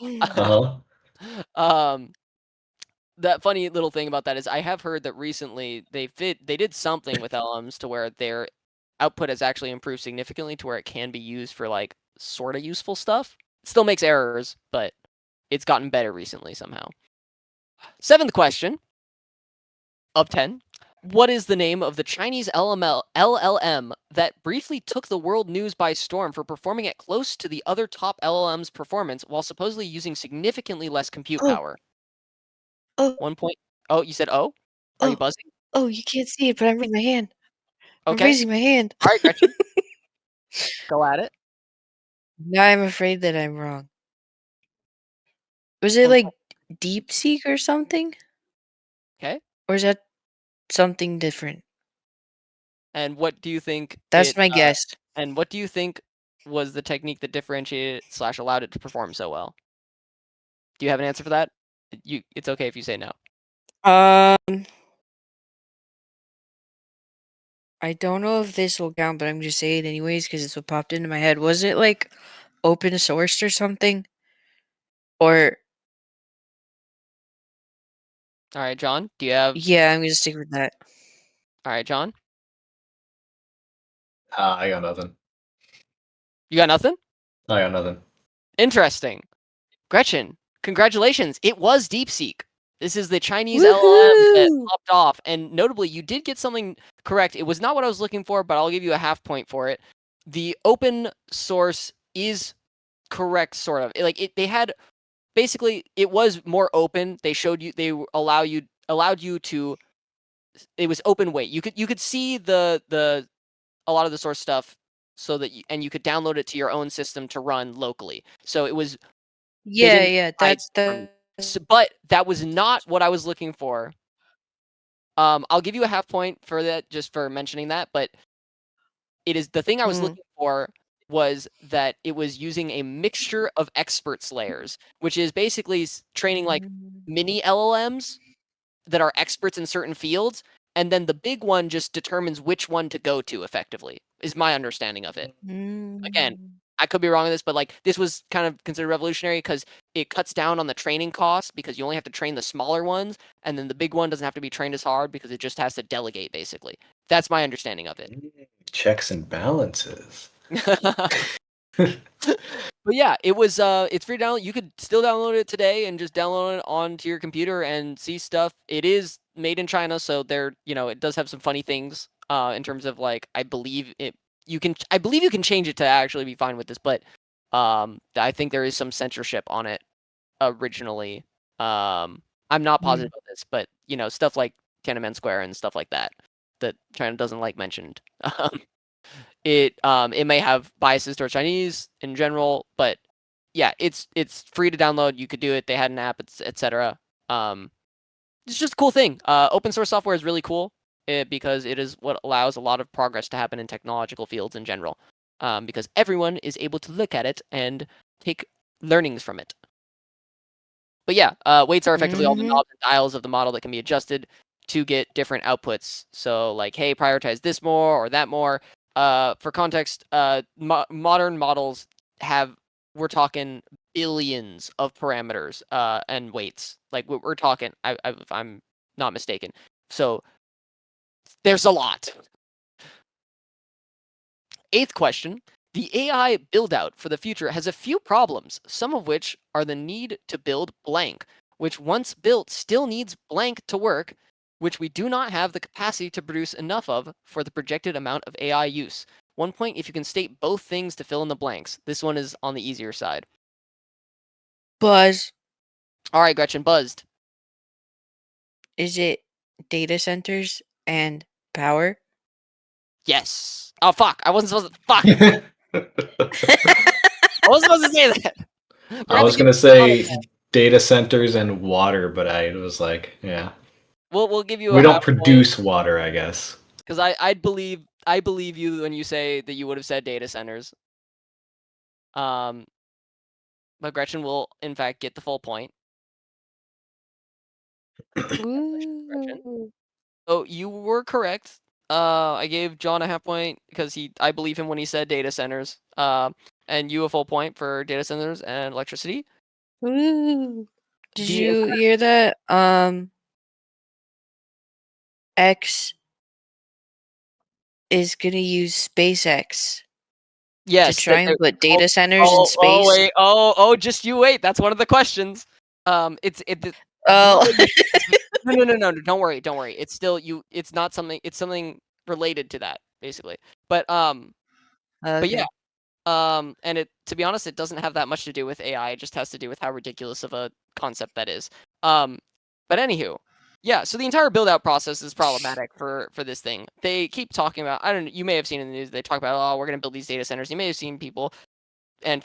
Uh-huh. that funny little thing about that is I have heard that recently they did something with LMs to where their output has actually improved significantly to where it can be used for like sort of useful stuff. It still makes errors, but it's gotten better recently somehow. Seventh question of 10. What is the name of the Chinese LLM that briefly took the world news by storm for performing at close to the other top LLM's performance while supposedly using significantly less compute Oh, power? oh, 1 point. Oh, you said oh? Are you oh, buzzing? oh, you can't see it, but I'm raising my hand. I'm Okay. raising my hand. All right, Gretchen, go at it. Now I'm afraid that I'm wrong. Was it 1 like point. DeepSeek or something? Okay. Or is that something different? And what do you think That's my guess. and what do you think was the technique that differentiated it slash allowed it to perform so well? Do you have an answer for that? It's okay if you say no. Um, I don't know if this will count, but I'm just saying it anyways because it's what popped into my head. Was it like open sourced or something? Or All right, John, do you have yeah, I'm gonna stick with that. All right, John? I got nothing. You got nothing? I got nothing. Interesting. Gretchen, congratulations. It was DeepSeek. This is the Chinese LLM that Woohoo! popped off. And notably, you did get something correct. It was not what I was looking for, but I'll give you a half point for it. The open source is correct, sort of. They had basically it was more open. They showed you allowed you to it was open weight. You could see the a lot of the source stuff so that you could download it to your own system to run locally. So it was they Yeah, didn't yeah, hide that's from the but that was not what I was looking for. I'll give you a half point for that just for mentioning that, but it is the thing I was mm, looking for was that it was using a mixture of experts layers, which is basically training like mm, mini LLMs that are experts in certain fields, and then the big one just determines which one to go to effectively, is my understanding of it. Again, mm. I could be wrong on this, but like this was kind of considered revolutionary because it cuts down on the training costs because you only have to train the smaller ones, and then the big one doesn't have to be trained as hard because it just has to delegate basically. That's my understanding of it. Checks and balances. But yeah, it's free to download. You could still download it today and just download it onto your computer and see stuff. It is made in China, so it does have some funny things in terms of like I believe you can change it to actually be fine with this, but I think there is some censorship on it originally. I'm not positive Mm. about this, but stuff like Tiananmen Square and stuff like that China doesn't like mentioned. It may have biases towards Chinese in general, but yeah, it's free to download. You could do it. They had an app, etc. It's just a cool thing. Open source software is really cool because it is what allows a lot of progress to happen in technological fields in general. Because everyone is able to look at it and take learnings from it. But yeah, weights are effectively all the Mhm. knobs and dials of the model that can be adjusted to get different outputs. So like, hey, prioritize this more or that more. For context, modern models we're talking billions of parameters and weights. Like we're talking, if I'm not mistaken. So there's a lot. Eighth question. The AI build-out for the future has a few problems, some of which are the need to build blank, which once built still needs blank to work, which we do not have the capacity to produce enough of for the projected amount of AI use. 1 point if you can state both things to fill in the blanks. This one is on the easier side. Buzz, All right, Gretchen, buzzed. is it data centers and power? Yes. Oh, fuck. I wasn't supposed to. Fuck. I wasn't supposed to say that. I Forgot to was give gonna you a say data centers and water, but I was like, yeah, We'll give you we a don't half point. produce water, I guess. Because I believe you when you say that you would have said data centers. Um, but Gretchen will in fact get the full point. Congratulations, Gretchen. Woo. Oh, you were correct. I gave John a half point because I believe him when he said data centers. And you a full point for data centers and electricity. Woo. Did the you hear that? X is gonna use SpaceX to yes, try that and they're put oh, data centers in oh, space. wait, just you wait, that's one of the questions. The Oh. one of the no, don't worry, it's still it's not something it's something related to that, basically. But, but yeah, Okay. and it to be honest, it doesn't have that much to do with AI, it just has to do with how ridiculous of a concept that is. Um, but anywho, yeah, so the entire build out process is problematic for this thing. They keep talking about I don't know, you may have seen in the news, they talk about, "Oh, we're gonna build these data centers." You may have seen people and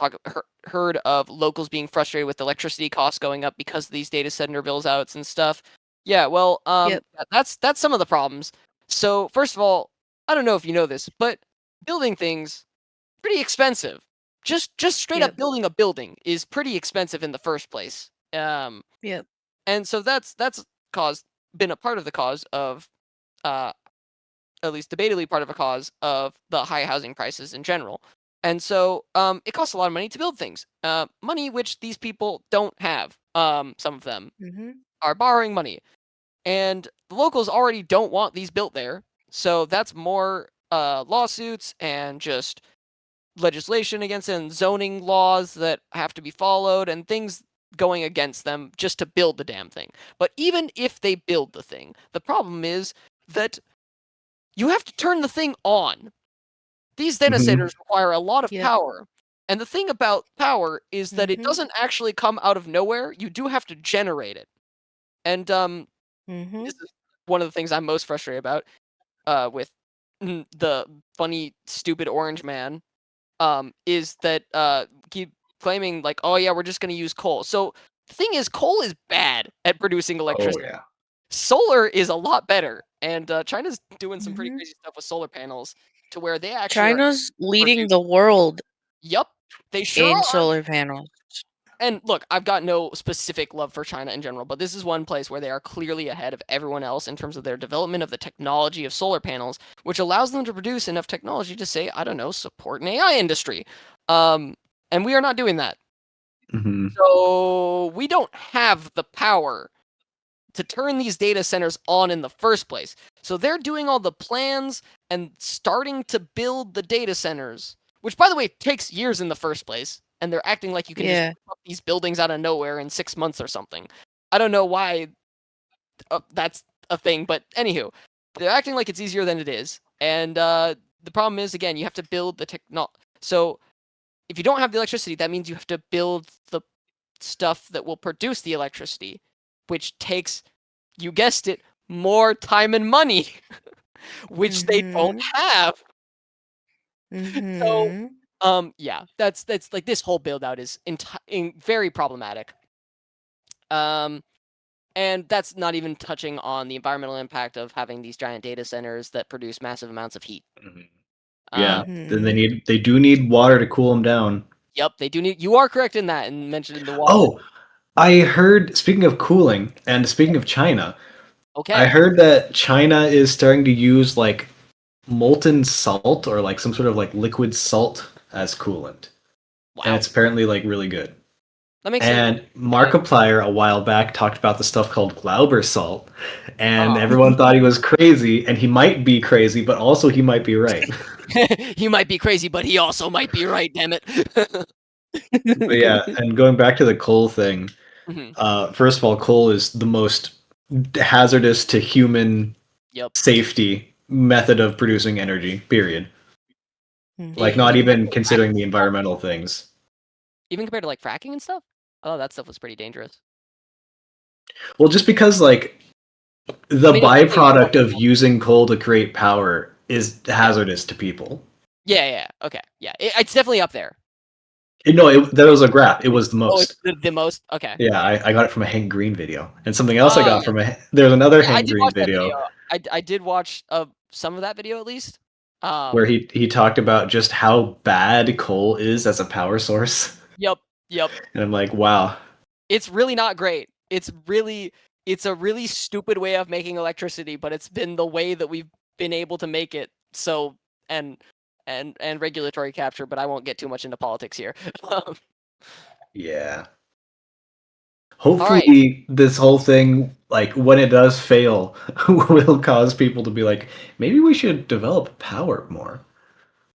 heard of locals being frustrated with electricity costs going up because of these data center build outs and stuff. Yeah, well, Yep. that's some of the problems. So first of all, I don't know if you know this, but building things pretty expensive. Just straight up Yep. building a building is pretty expensive in the first place. Yep. And so that's caused been a part of the cause of uh at least debatably part of a cause of the high housing prices in general. And so it costs a lot of money to build things. Money which these people don't have. Some of them Mhm. are borrowing money. And the locals already don't want these built there. So that's more lawsuits and just legislation against it and zoning laws that have to be followed and things going against them just to build the damn thing. But even if they build the thing, the problem is that you have to turn the thing on. These data Mhm. centers require a lot of Yep. power. And the thing about power is that it Mhm. doesn't actually come out of nowhere. You do have to generate it. And this Mhm. is one of the things I'm most frustrated about with the funny stupid orange man is that keep claiming like, oh yeah, we're just going to use coal. So the thing is, coal is bad at producing Oh electricity. yeah. Solar is a lot better, and China's doing some pretty Mhm. crazy stuff with solar panels to where they actually are China's leading produce. the world Yup, they sure in are. solar panels. And look, I've got no specific love for China in general, but this is one place where they are clearly ahead of everyone else in terms of their development of the technology of solar panels, which allows them to produce enough technology to say, I don't know, support an AI industry. And we are not doing that. Hmm. So we don't have the power to turn these data centers on in the first place. So they're doing all the plans and starting to build the data centers, which by the way takes years in the first place, and they're acting like you can just Yeah. put up these buildings out of nowhere in 6 months or something. I don't know why that's a thing, but anywho, they're acting like it's easier than it is. And the problem is again, you have to build the techno so if you don't have the electricity, that means you have to build the stuff that will produce the electricity, which takes, you guessed it, more time and money, which they don't Mhm. have. So, Mhm. yeah, that's like this whole build out is very problematic. Um, and that's not even touching on the environmental impact of having these giant data centers that produce massive amounts of heat. Yeah. Um, Then Mhm. they do need water to cool them down. yep, they do need. You are correct in that, and mentioned in the water. Oh, I heard. Speaking of cooling and speaking of China, I Okay, heard that China is starting to use like molten salt or like some sort of like liquid salt as coolant, and wow, it's apparently like really good. that makes sense. And Okay, Markiplier a while back talked about the stuff called Glauber salt, and uh everyone thought he was crazy, and he might be crazy, but also he might be right. he might be crazy, but he also might be right. Damn it. But yeah, and going back to the coal thing, Mhm. first of all, coal is the most hazardous to human Yep. safety method of producing energy, period. Like, not Even Mhm. compared even to like fracking considering the and stuff? environmental things. Even compared to like fracking and stuff? Oh, that stuff was pretty dangerous. Well, just because, like, I the mean, it was definitely more byproduct of harmful. using coal to create power is Yeah. hazardous to people. Yeah. Okay. Yeah. It's definitely up there. No, that was a graph. It was the Oh, it's most. the most. Okay. Yeah, I got it from a Hank Green video, and something else I Oh got yeah. from there's another Yeah, I Hank did Green watch that video. video I did watch some of that video at least. where Um. he talked about just how bad coal is as a power source, Yep. Yep. and I'm like, wow. It's really not great. It's a really stupid way of making electricity, but it's been the way that we've been able to make it. So and and regulatory capture, but I won't get too much into politics here. Um, Yeah. Hopefully, this whole thing, like when it does fail, will cause people to be like, maybe we should develop power more.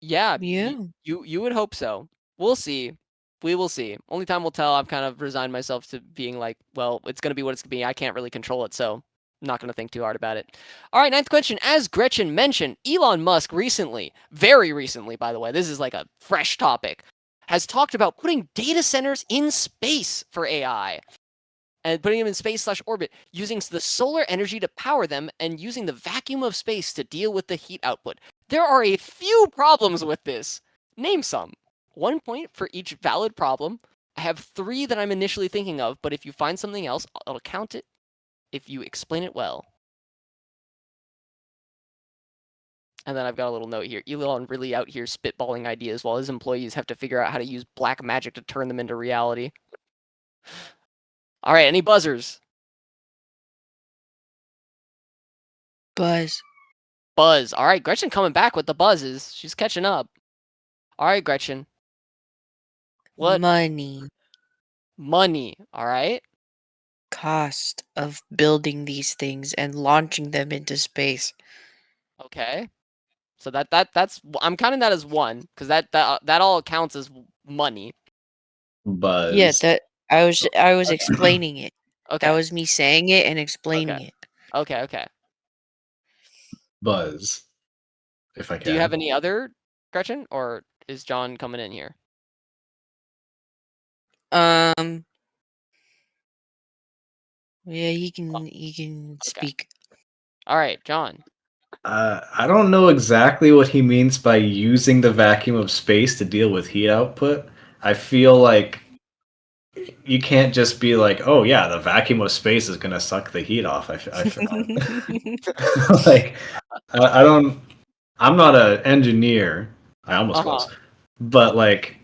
Yeah, Yeah. you would hope so. We'll see. We will see. Only time will tell. I've kind of resigned myself to being like, well, it's gonna be what it's gonna be. I can't really control it, so I'm not gonna think too hard about it. All right, ninth question. As Gretchen mentioned, Elon Musk recently, very recently, by the way, this is like a fresh topic, has talked about putting data centers in space for AI and putting them in space/orbit, using the solar energy to power them and using the vacuum of space to deal with the heat output. There are a few problems with this. Name some. 1 point for each valid problem. I have 3 that I'm initially thinking of, but if you find something else, I'll count it if you explain it well. And then I've got a little note here. Elon really out here spitballing ideas while his employees have to figure out how to use black magic to turn them into reality. All right, any buzzers? Buzz. Buzz. All right, Gretchen coming back with the buzzes. She's catching up. All right, Gretchen. What? Money. Money. All right. Cost of building these things and launching them into space. Okay. So that's I'm counting that as 1 because that all counts as money. Yeah, Buzz. I was Okay. explaining it. That Okay. was me saying it and explaining Okay. it. Okay. Okay. Buzz. If I Do you have can. any other, Gretchen, or is John coming in here? Um yeah, he Oh, can okay. speak. All right, John. I don't know exactly what he means by using the vacuum of space to deal with heat output. I feel like you can't just be like, oh yeah, the vacuum of space is gonna suck the heat off. Like, I don't. I'm not an engineer. I almost Uh-huh. was, but like,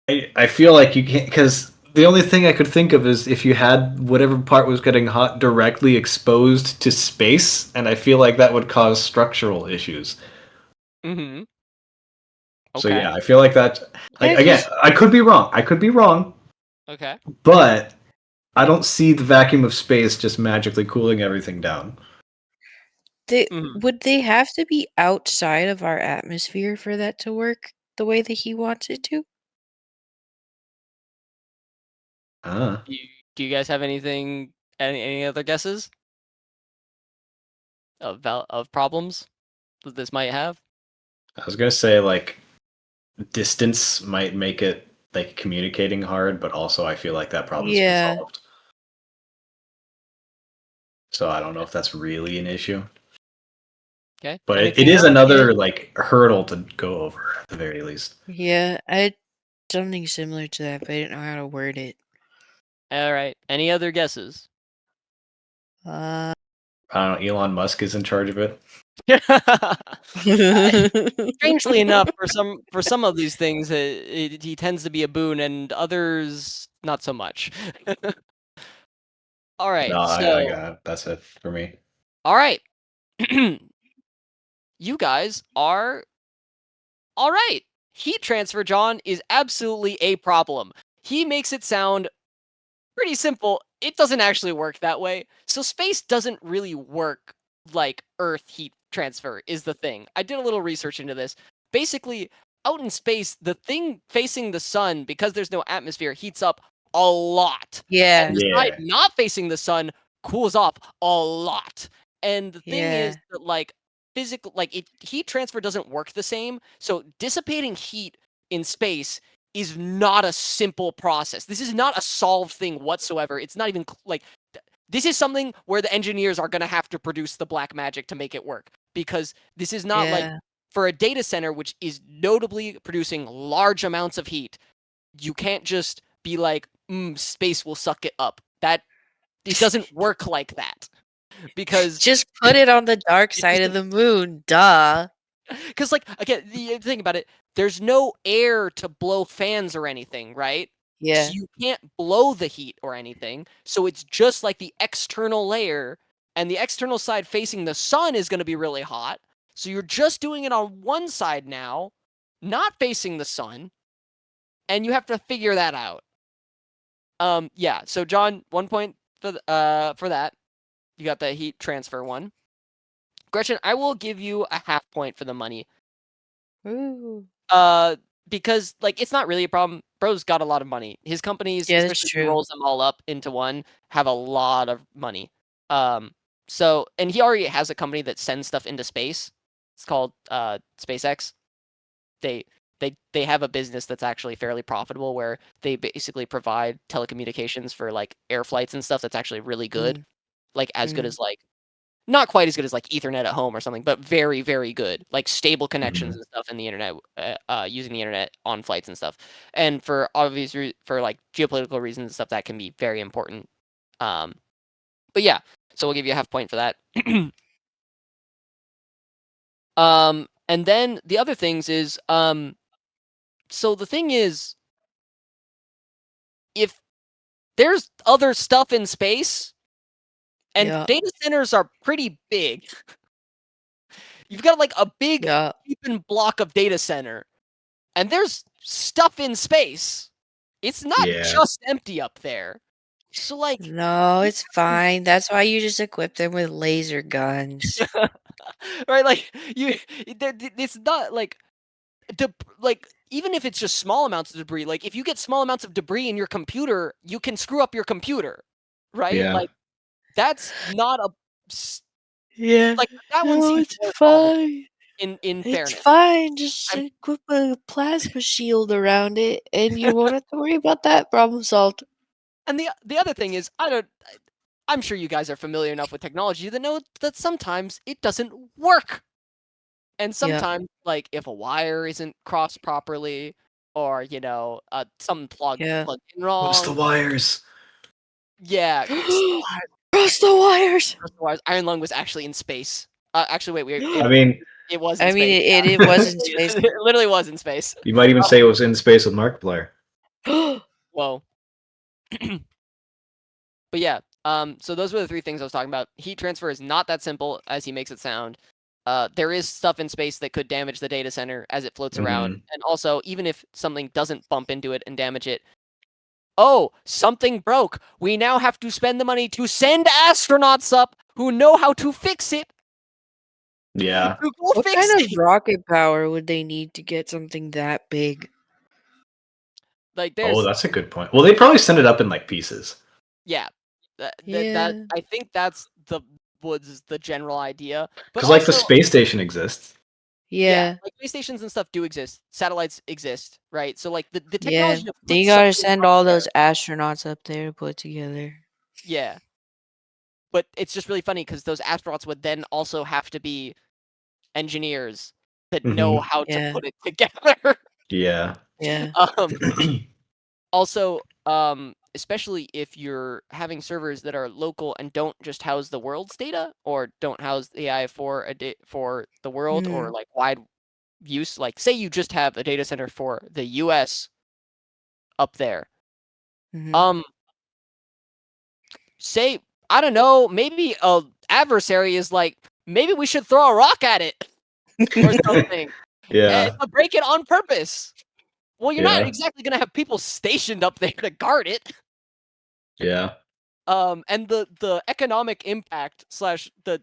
I feel like you can't because the only thing I could think of is if you had whatever part was getting hot directly exposed to space, and I feel like that would cause structural issues. Mm-hmm. So Okay. yeah, I feel like that. Like Yeah, again, 'cause I could be wrong. I could be wrong, Okay. but I don't see the vacuum of space just magically cooling everything down. Mm-hmm. would they have to be outside of our atmosphere for that to work the way that he wants it to? Ah, Do you guys have anything? Any other guesses of problems that this might have? I was gonna say like distance might make it like communicating hard, but also I feel like that problem's been Yeah. solved. So I don't know if that's really an issue. Okay. But it Anything is else? Yeah. another like hurdle to go over at the very least. Yeah, I had something similar to that, but I didn't know how to word it. All right. Any other guesses? Uh I don't know. Elon Musk is in charge of it. Strangely enough, for some of these things, he tends to be a boon, and others not so much. All right, No, I so got it. That's it for me. all right, you guys are all right. Heat transfer, John, is absolutely a problem. He makes it sound pretty simple. It doesn't actually work that way. So space doesn't really work like Earth heat transfer is the thing. I did a little research into this. Basically, out in space, the thing facing the sun, because there's no atmosphere, heats up a lot. Yeah, And the side Yeah. not facing the sun cools off a lot. And the thing is yeah, that like physical like heat transfer doesn't work the same. So dissipating heat in space is not a simple process. This is not a solved thing whatsoever. It's not even this is something where the engineers are going to have to produce the black magic to make it work because this is not like yeah, for a data center which is notably producing large amounts of heat. You can't just be like, space will suck it up. That it doesn't work like that because just put it on the dark it side of doesn't the moon, duh. because, like, again, the thing about it, there's no air to blow fans or anything, right? So Yeah, you can't blow the heat or anything. So it's just like the external layer, and the external side facing the sun is going to be really hot. So you're just doing it on one side now, not facing the sun, and you have to figure that out. Yeah. So John, 1 point for that. You got the heat transfer one. Gretchen, I will give you a half point for the money. Ooh. Because like it's not really a problem. Bro's got a lot of money. His companies, Yeah, that's especially if he true. rolls them all up into one, have a lot of money. So and he already has a company that sends stuff into space. It's called SpaceX. They they have a business that's actually fairly profitable where they basically provide telecommunications for like air flights and stuff that's actually really good. Mm. Like as good Mm. as like not quite as good as like Ethernet at home or something, but very, very good. Like stable connections and stuff in the internet, using the internet on flights and stuff. And for obvious for like geopolitical reasons and stuff, that can be very important. But yeah, so we'll give you a half point for that. And then the other things is, so the thing is, if there's other stuff in space, and Yeah. data centers are pretty big. You've got like a big Yeah. open block of data center, and there's stuff in space. It's not Yeah. just empty up there. So like, No, it's fine. That's why you just equip them with laser guns. right? Like it's not like like even if it's just small amounts of debris. Like if you get small amounts of debris in your computer, you can screw up your computer, right? Yeah. Like that's not Yeah. like that one No, seems it's more probable. fine. In It's fairness, fine. Just I'm equip a plasma shield around it, and you won't have to worry about that. Problem solved. and the other thing is I'm sure you guys are familiar enough with technology to know that sometimes it doesn't work. And Yeah. sometimes, like, if a wire isn't crossed properly, or, you know, something Yeah. plugged in What's the wrong. wires? Yeah, Cross the wires. cross the wires. Iron Lung was actually in space. Actually, wait, I mean, it was in I mean, space. it was in space. It literally was in space. you might even say it was in space with Markiplier. Whoa. But yeah, so those were the three things I was talking about. Heat transfer is not that simple as he makes it sound. There is stuff in space that could damage the data center as it floats around. And also, even if something doesn't bump into it and damage it, oh, something broke. We now have to spend the money to send astronauts up who know how to fix it. Yeah. To go What fix kind of it. rocket power would they need to get something that big? Like Oh, there's that's a good point. Well, they probably send it up in like pieces. yeah. That Yeah. I think that's the general idea. But Because like the also space station exists. Yeah. like space stations and stuff do exist. Satellites exist, right? So like the Yeah. technology to Then put you gotta something send up all there. those astronauts up there to put together. Yeah. But it's just really funny because those astronauts would then also have to be engineers that know how to Yeah. put it together. Yeah. Yeah. Also, especially if you're having servers that are local and don't just house the world's data or don't house the AI for for the world or Mm. like wide use. Like, say you just have a data center for the U.S. up there. Mhm. Say I don't know, maybe a adversary is like, maybe we should throw a rock at it or something Yeah. to break it on purpose. Well, you're not Yeah. exactly gonna have people stationed up there to guard it. Yeah. And the economic impact slash the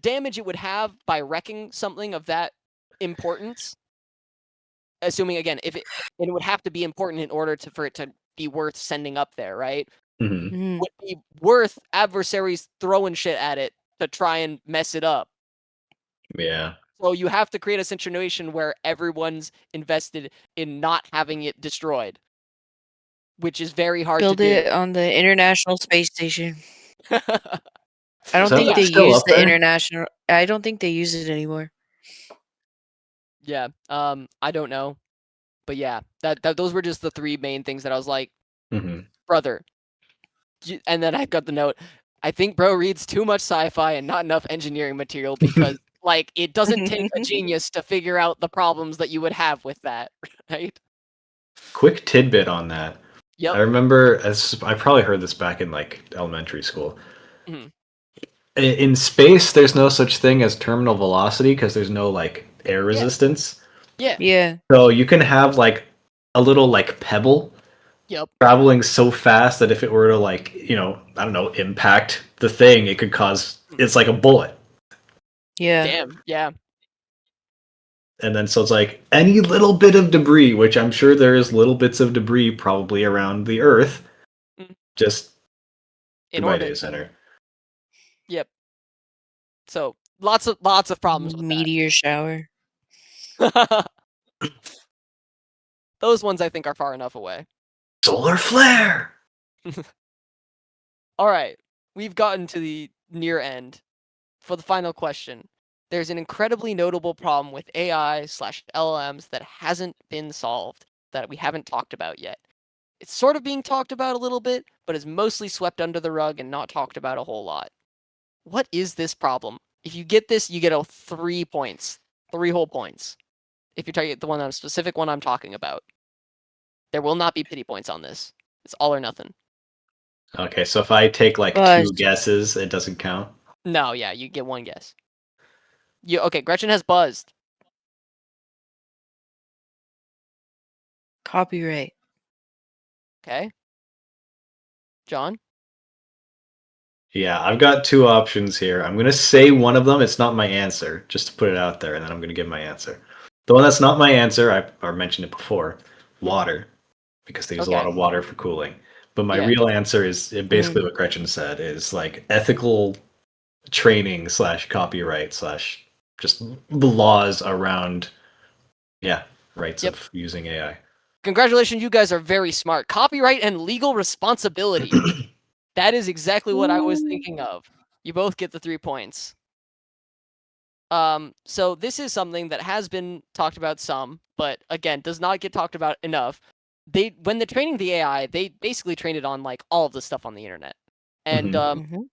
damage it would have by wrecking something of that importance, assuming again if it would have to be important in order for it to be worth sending up there, right? hmm Mhm. Would be worth adversaries throwing shit at it to try and mess it up. Yeah. So you have to create a situation where everyone's invested in not having it destroyed, which is very hard to Build do. it on the International Space Station. I Is don't that think yeah, they still use up the there? international. I don't think they use it anymore. yeah. I don't know, but yeah, that those were just the three main things that I was like, hmm brother. And then I got the note. I think bro reads too much sci-fi and not enough engineering material because like it doesn't take a genius to figure out the problems that you would have with that, right? Quick tidbit on that. Yep. I remember I probably heard this back in like elementary school. Mhm. In space, there's no such thing as terminal velocity because there's no like air resistance. Yeah. Yeah. So you can have like a little like pebble Yep. traveling so fast that if it were to like, I don't know, impact the thing, it could cause it's like a bullet. Yeah. Damn. Yeah. And then so it's like any little bit of debris, which I'm sure there is little bits of debris probably around the Earth, Mm. just In goodbye orbit. data center. Yep. So lots of problems with Meteor shower. that. Those ones I think are far enough away. Solar flare. All right, we've gotten to the near end. For the final question, there's an incredibly notable problem with AI/LLMs that hasn't been solved, that we haven't talked about yet. It's sort of being talked about a little bit, but is mostly swept under the rug and not talked about a whole lot. What is this problem? If you get this, you get 3 points. 3 whole points. If you target the specific one I'm talking about. There will not be pity points on this. It's all or nothing. Okay, so if I take like Buzz. 2 guesses, it doesn't count. No, yeah, you get 1 guess. Okay, Gretchen has buzzed. Copyright. Okay. John? Yeah, I've got 2 options here. I'm gonna say one of them. It's not my answer, just to put it out there, and then I'm gonna give my answer. The one that's not my answer, I mentioned it before, water, because they use a lot Okay. of water for cooling. But my Yeah. real answer is basically what Gretchen said, is like ethical training / copyright / just the laws around, rights Yep. of using AI. Congratulations, you guys are very smart. Copyright and legal responsibility. That is exactly what I was thinking of. You both get the 3 points. So this is something that has been talked about some, but again, does not get talked about enough. When they're training the AI, they basically train it on like all of the stuff on the internet. And Mhm.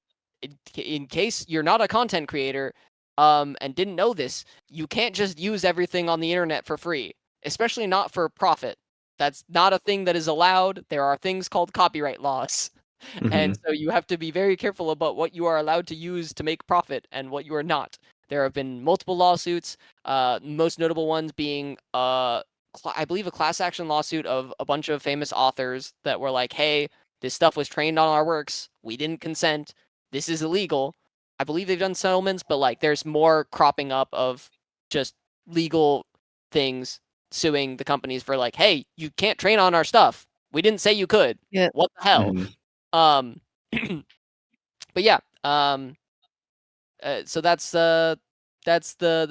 in case you're not a content creator, and didn't know this, you can't just use everything on the internet for free, especially not for profit. That's not a thing that is allowed. There are things called copyright laws. And Mhm. so you have to be very careful about what you are allowed to use to make profit and what you are not. There have been multiple lawsuits, most notable ones being, I believe, a class action lawsuit of a bunch of famous authors that were like, hey, this stuff was trained on our works. We didn't consent. This is illegal. I believe they've done settlements, but like there's more cropping up of just legal things suing the companies for like, hey, you can't train on our stuff. We didn't say you could. Yeah. What the hell? Mhm. But yeah, so that's the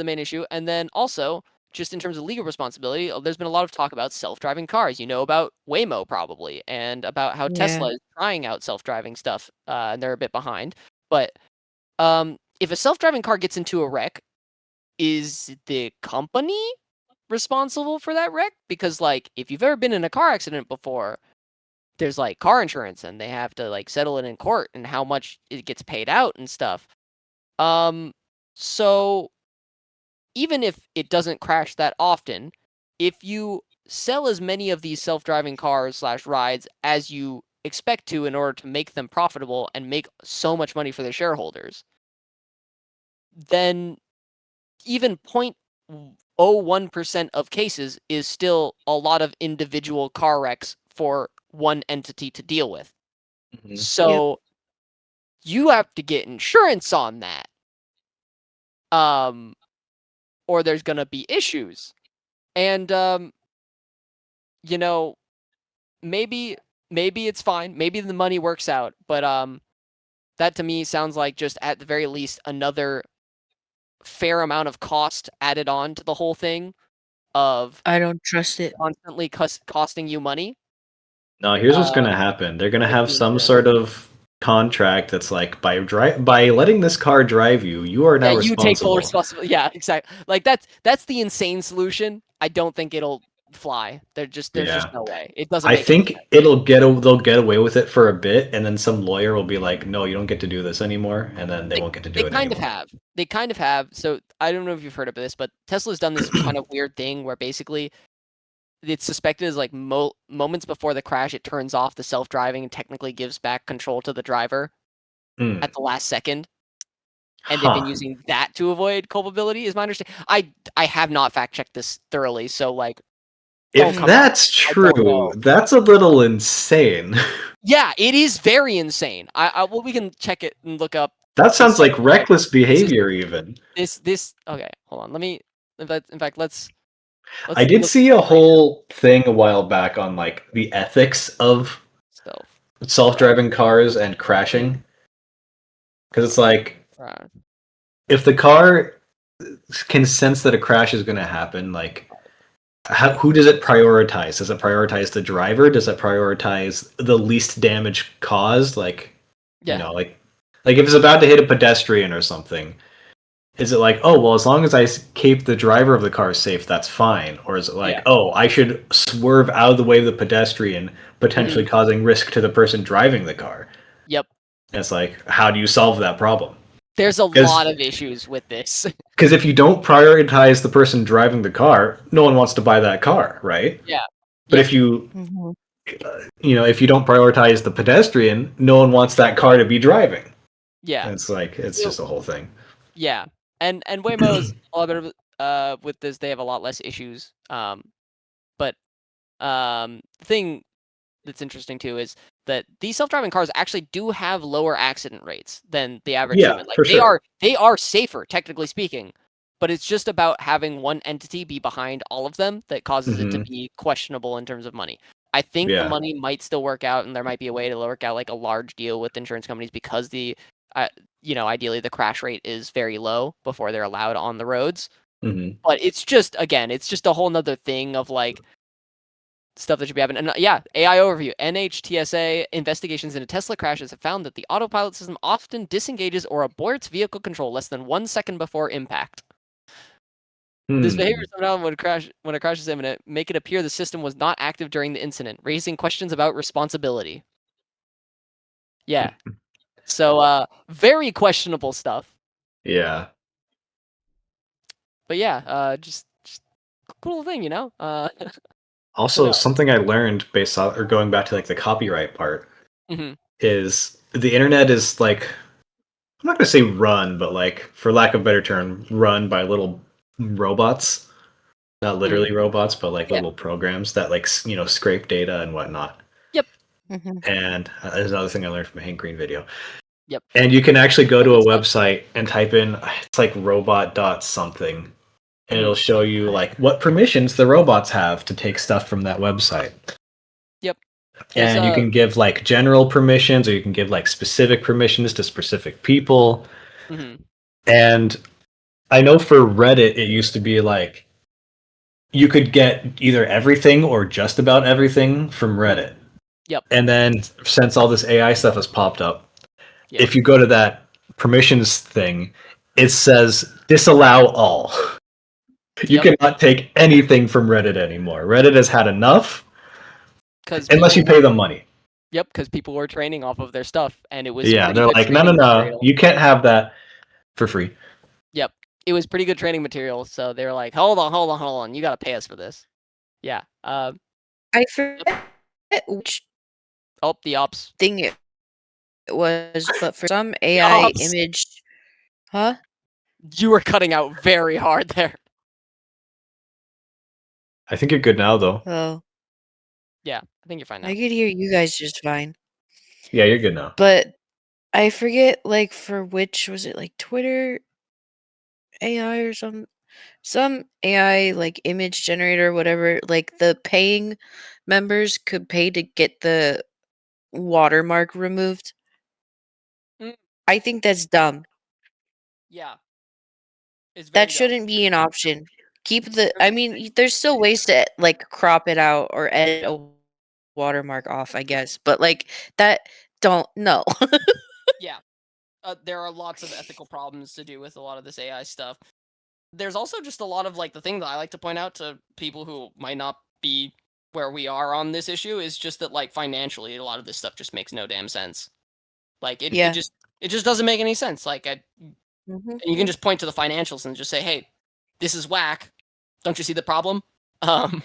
main issue. And then also, just in terms of legal responsibility, there's been a lot of talk about self-driving cars. You know about Waymo probably, and about how Yeah. Tesla is trying out self-driving stuff, and they're a bit behind. But if a self-driving car gets into a wreck, is the company responsible for that wreck? Because like, if you've ever been in a car accident before, there's like car insurance, and they have to like settle it in court, and how much it gets paid out and stuff. So even if it doesn't crash that often, if you sell as many of these self-driving cars / rides as you expect to in order to make them profitable and make so much money for the shareholders, then even 0.01% of cases is still a lot of individual car wrecks for one entity to deal with. Mhm. So you have to get insurance on that. Or there's gonna be issues. And you know, maybe it's fine. Maybe the money works out, but that to me sounds like just at the very least another fair amount of cost added on to the whole thing of I don't trust it. constantly costing you money. No, here's what's Uh, gonna happen. They're gonna with have the some insurance. sort of contract that's like by letting this car drive you, you are Yeah, now you take full responsible. responsibility. Yeah, exactly. Like that's the insane solution. I don't think it'll fly. There's just Yeah. no way. It doesn't I make any think sense. they'll get away with it for a bit, and then some lawyer will be like, "No, you don't get to do this anymore," and then they won't get to They do it kind of anymore. have. They kind of have. So I don't know if you've heard of this, but Tesla's done this kind of weird thing where basically it's suspected as like moments before the crash, it turns off the self-driving and technically gives back control to the driver Hmm. at the last second. And they've been Huh. using that to avoid culpability, is my understanding. I have not fact checked this thoroughly, so like If come on. that's I don't true, know. that's a little insane. Yeah, it is very insane. Well, we can check it and look up. That sounds like something reckless behavior, even. This. Okay, hold on. Let me. In fact, let's I did look see a right now. whole thing a while back on like the ethics of Stealth. self-driving cars and crashing, because it's like Right. if the car can sense that a crash is going to happen, like who does it prioritize? Does it prioritize the driver? Does it prioritize the least damage caused? Like, you Yeah. know, like if it's about to hit a pedestrian or something, is it like, oh well, as long as I keep the driver of the car safe, that's fine? Or is it like, Yeah. oh, I should swerve out of the way of the pedestrian, potentially Mhm. causing risk to the person driving the car? Yep. And it's like, how do you solve that problem? There's a lot of issues with this. Because if you don't prioritize the person driving the car, no one wants to buy that car, right? Yeah. But Yep. if you, Mhm. if you don't prioritize the pedestrian, no one wants that car to be driving. Yeah. And it's like, it's So- just a whole thing. Yeah. And Waymo's a lot better with this. They have a lot less issues. But the thing that's interesting too is that these self-driving cars actually do have lower accident rates than the average Yeah, human. Like for sure. they are safer, technically speaking, but it's just about having one entity be behind all of them that causes it to Mhm. be questionable in terms of money. I think the Yeah. money might still work out, and there might be a way to work out like a large deal with insurance companies because ideally the crash rate is very low before they're allowed on the roads. Mhm. But it's just a whole nother thing of like stuff that should be happening. And AI overview. NHTSA investigations into Tesla crashes have found that the autopilot system often disengages or aborts vehicle control less than 1 second before impact. This behavior sometimes when a crash is imminent, make it appear the system was not active during the incident, raising questions about responsibility. Yeah. So very questionable stuff. Yeah. But yeah, just cool thing, you know? Also, something I learned based on, or going back to like the copyright part, Mhm. is the internet is like, I'm not gonna say run, but like, for lack of a better term, run by little robots. Not literally robots, but like Yeah. little programs that like scrape data and whatnot. Yep. Mhm. And there's another thing I learned from a Hank Green video. Yep. And you can actually go to Good a stuff. website and type in, it's like robot dot something, and it'll show you like what permissions the robots have to take stuff from that website. Yep. And you can give like general permissions, or you can give like specific permissions to specific people. Mhm. And I know for Reddit, it used to be like you could get either everything or just about everything from Reddit. Yep. And then since all this AI stuff has popped up, Yep. if you go to that permissions thing, it says disallow all. You Yep. cannot take anything from Reddit anymore. Reddit has had enough, unless you pay them money. Yep, because people were training off of their stuff, and it was Yeah, pretty they're good like, no, training no, material. you can't have that for free. Yep, it was pretty good training material. So they were like, hold on, you got to pay us for this. Yeah. I forget which The ops. thing it was, but for some The AI ops. image, huh? You were cutting out very hard there. I think you're good now, though. Oh, Yeah, I think you're fine now. I could hear you guys just fine. Yeah, you're good now. But I forget, like, for which was it, like Twitter AI or some AI like image generator or whatever, like the paying members could pay to get the watermark removed. Mm. I think that's dumb. Yeah, it's very That dumb. shouldn't be an option. Keep the I mean, there's still ways to like crop it out or edit a watermark off, I guess. But like that don't no. Yeah, there are lots of ethical problems to do with a lot of this AI stuff. There's also just a lot of like the thing that I like to point out to people who might not be where we are on this issue is just that like financially a lot of this stuff just makes no damn sense. Like it Yeah. just doesn't make any sense. Like Mhm. and you can just point to the financials and just say, "Hey, this is whack. Don't you see the problem?" Um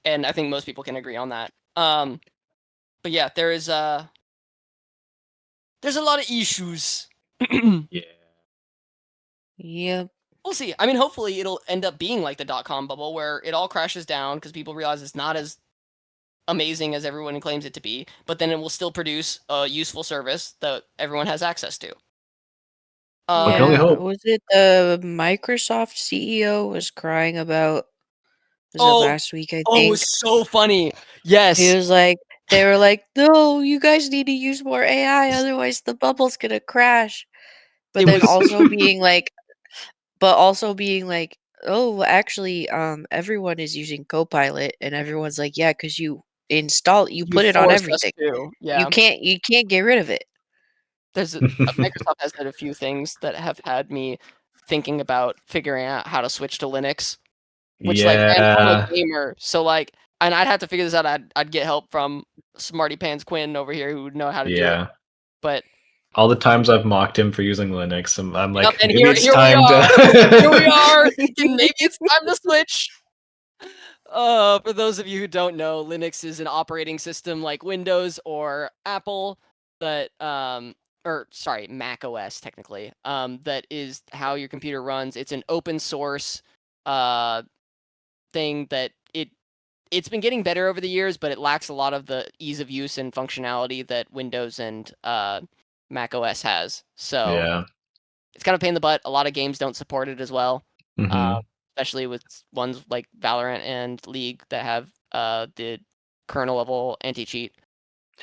and I think most people can agree on that. But yeah, there's a lot of issues. Yeah. Yep. We'll see. I mean, hopefully it'll end up being like the .com bubble where it all crashes down because people realize it's not as amazing as everyone claims it to be, but then it will still produce a useful service that everyone has access to. We can only Yeah, hope. was it the Microsoft CEO was crying about was it Oh, last week, I it was think? so funny. He Yes. was like they were like, "No, you guys need to use more AI, otherwise the bubble's gonna crash." But It then was also being like, "Oh, actually, everyone is using Copilot," and everyone's like, "Yeah, because you you you put it on force us everything. to. Yeah. You can't get rid of it." There's Microsoft has said a few things that have had me thinking about figuring out how to switch to Linux, which like, and I'm a Yeah. gamer, so like, and I'd have to figure this out. I'd get help from Smarty Pants Quinn over here who would know how to do it. Yeah. But All the times I've mocked him for using Linux, I'm yep, like, and maybe it's here we time are. Here we to. are. Thinking maybe it's time to switch. For those of you who don't know, Linux is an operating system like Windows or Apple that or sorry, Mac OS technically. That is how your computer runs. It's an open source uh thing that it's been getting better over the years, but it lacks a lot of the ease of use and functionality that Windows and Mac OS has. So Yeah. it's kind of a pain in the butt. A lot of games don't support it as well, Hmm. especially with ones like Valorant and League that have the kernel level anti cheat.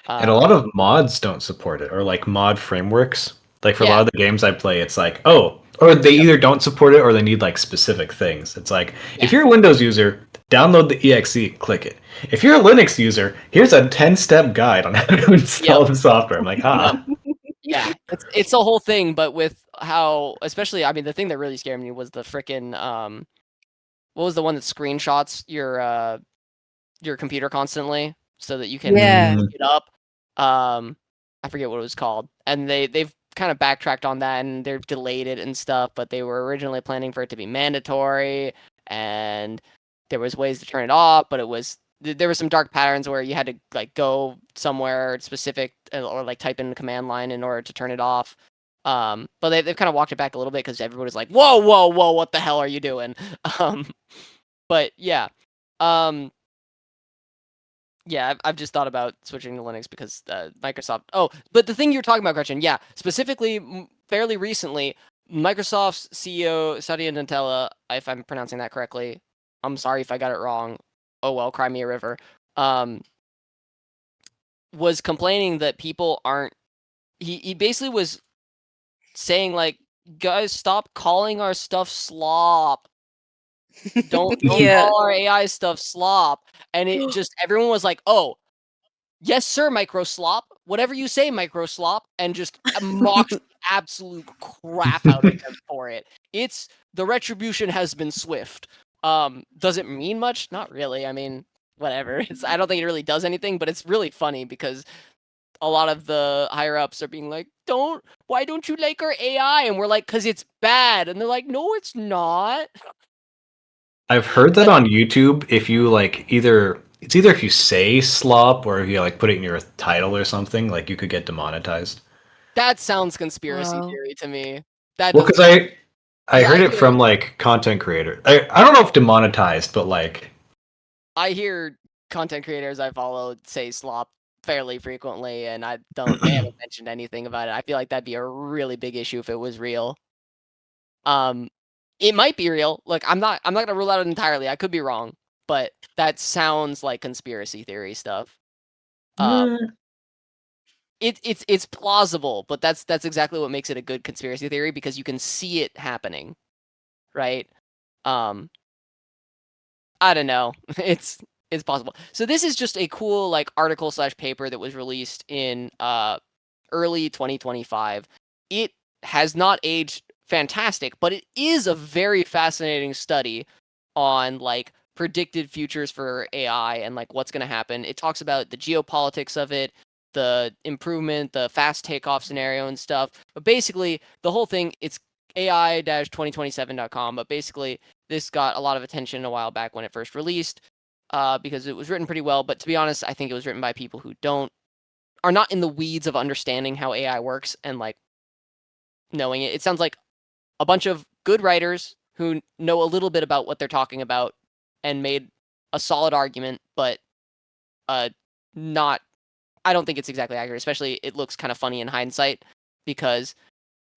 And a lot of mods don't support it, or like mod frameworks. Like for a lot Yeah, of the games I play, it's like, oh, or they yep, either don't support it or they need like specific things. It's like, yeah, if you're a Windows user, download the exe, click it. If you're a Linux user, here's a 10-step guide on how to yep, install the software. I'm like, yep. ah, Yeah, it's a whole thing, but with how, especially, I mean, the thing that really scared me was the frickin' what was the one that screenshots your computer constantly so that you can Yeah. look mm, it up. I forget what it was called, and they've kind of backtracked on that and they've delayed it and stuff. But they were originally planning for it to be mandatory, and there was ways to turn it off, but there were some dark patterns where you had to like go somewhere specific or like type in the command line in order to turn it off. But they've kind of walked it back a little bit because everybody's like, whoa, whoa, whoa, what the hell are you doing? Um, but yeah. Um, yeah, I've just thought about switching to Linux because Microsoft. Oh, but the thing you're talking about, Gretchen, yeah, specifically, fairly recently, Microsoft's CEO Satya Nadella, if I'm pronouncing that correctly, I'm sorry if I got it wrong. Oh well, cry me a river. Um, was complaining that people aren't. He basically was saying like, guys, stop calling our stuff slop. Don't Yeah. call our AI stuff slop. And it just everyone was like, oh, yes, sir, Microslop. Whatever you say, Microslop, and just mocks the absolute crap out of them for it. It's the retribution has been swift. Does it mean much? Not really. I mean, whatever. I don't think it really does anything, but it's really funny because a lot of the higher ups are being like, why don't you like our AI? And we're like, because it's bad. And they're like, no, it's not. I've heard that But on YouTube. If you like either if you say slop or if you like put it in your title or something, like you could get demonetized. that sounds conspiracy Wow. theory to me. That Well, doesn't because make I because heard it from like content creator. I don't know if demonetized, but like I hear content creators I follow say slop fairly frequently, and they haven't mentioned anything about it. I feel like that'd be a really big issue if it was real. Um, it might be real. Look, I'm not gonna rule out it entirely. I could be wrong, but that sounds like conspiracy theory stuff. Um, it's plausible, but that's exactly what makes it a good conspiracy theory because you can see it happening, right? Um, I don't know. It's possible. So this is just a cool like article slash paper that was released in early 2025. It has not aged fantastic, but it is a very fascinating study on like predicted futures for AI and like what's going to happen. It talks about the geopolitics of it, the improvement, the fast takeoff scenario and stuff. But basically, the whole thing, it's ai-2027.com, but basically this got a lot of attention a while back when it first released because it was written pretty well. But to be honest, I think it was written by people who are not in the weeds of understanding how AI works and like knowing it. It sounds like a bunch of good writers who know a little bit about what they're talking about and made a solid argument, but not. I don't think it's exactly accurate. Especially, it looks kind of funny in hindsight because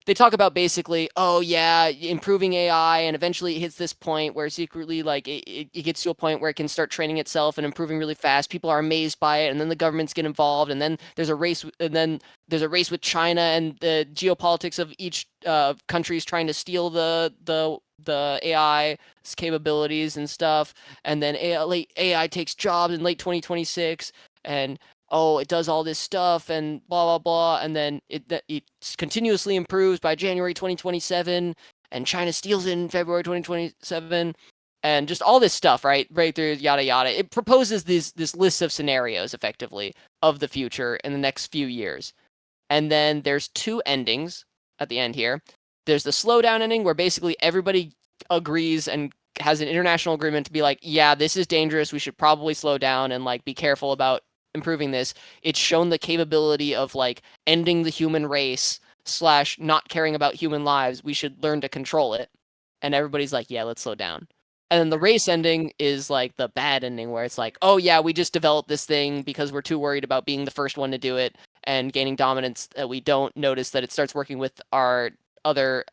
they talk about basically, oh yeah, improving AI, and eventually it hits this point where secretly, like, it gets to a point where it can start training itself and improving really fast. People are amazed by it, and then the governments get involved, and then there's a race, with China and the geopolitics of each countries trying to steal the AI's capabilities and stuff, and then AI takes jobs in late 2026, and oh, it does all this stuff and blah blah blah, and then it continuously improves by January 2027, and China steals it in February 2027, and just all this stuff, right through yada yada. It proposes this list of scenarios effectively of the future in the next few years, and then there's two endings at the end here. There's the slowdown ending where basically everybody agrees and has an international agreement to be like, yeah, this is dangerous. We should probably slow down and like be careful about improving this. It's shown the capability of like ending the human race / not caring about human lives. We should learn to control it. And everybody's like, yeah, let's slow down. And then the race ending is like the bad ending where it's like, oh yeah, we just developed this thing because we're too worried about being the first one to do it and gaining dominance that we don't notice that it starts working with our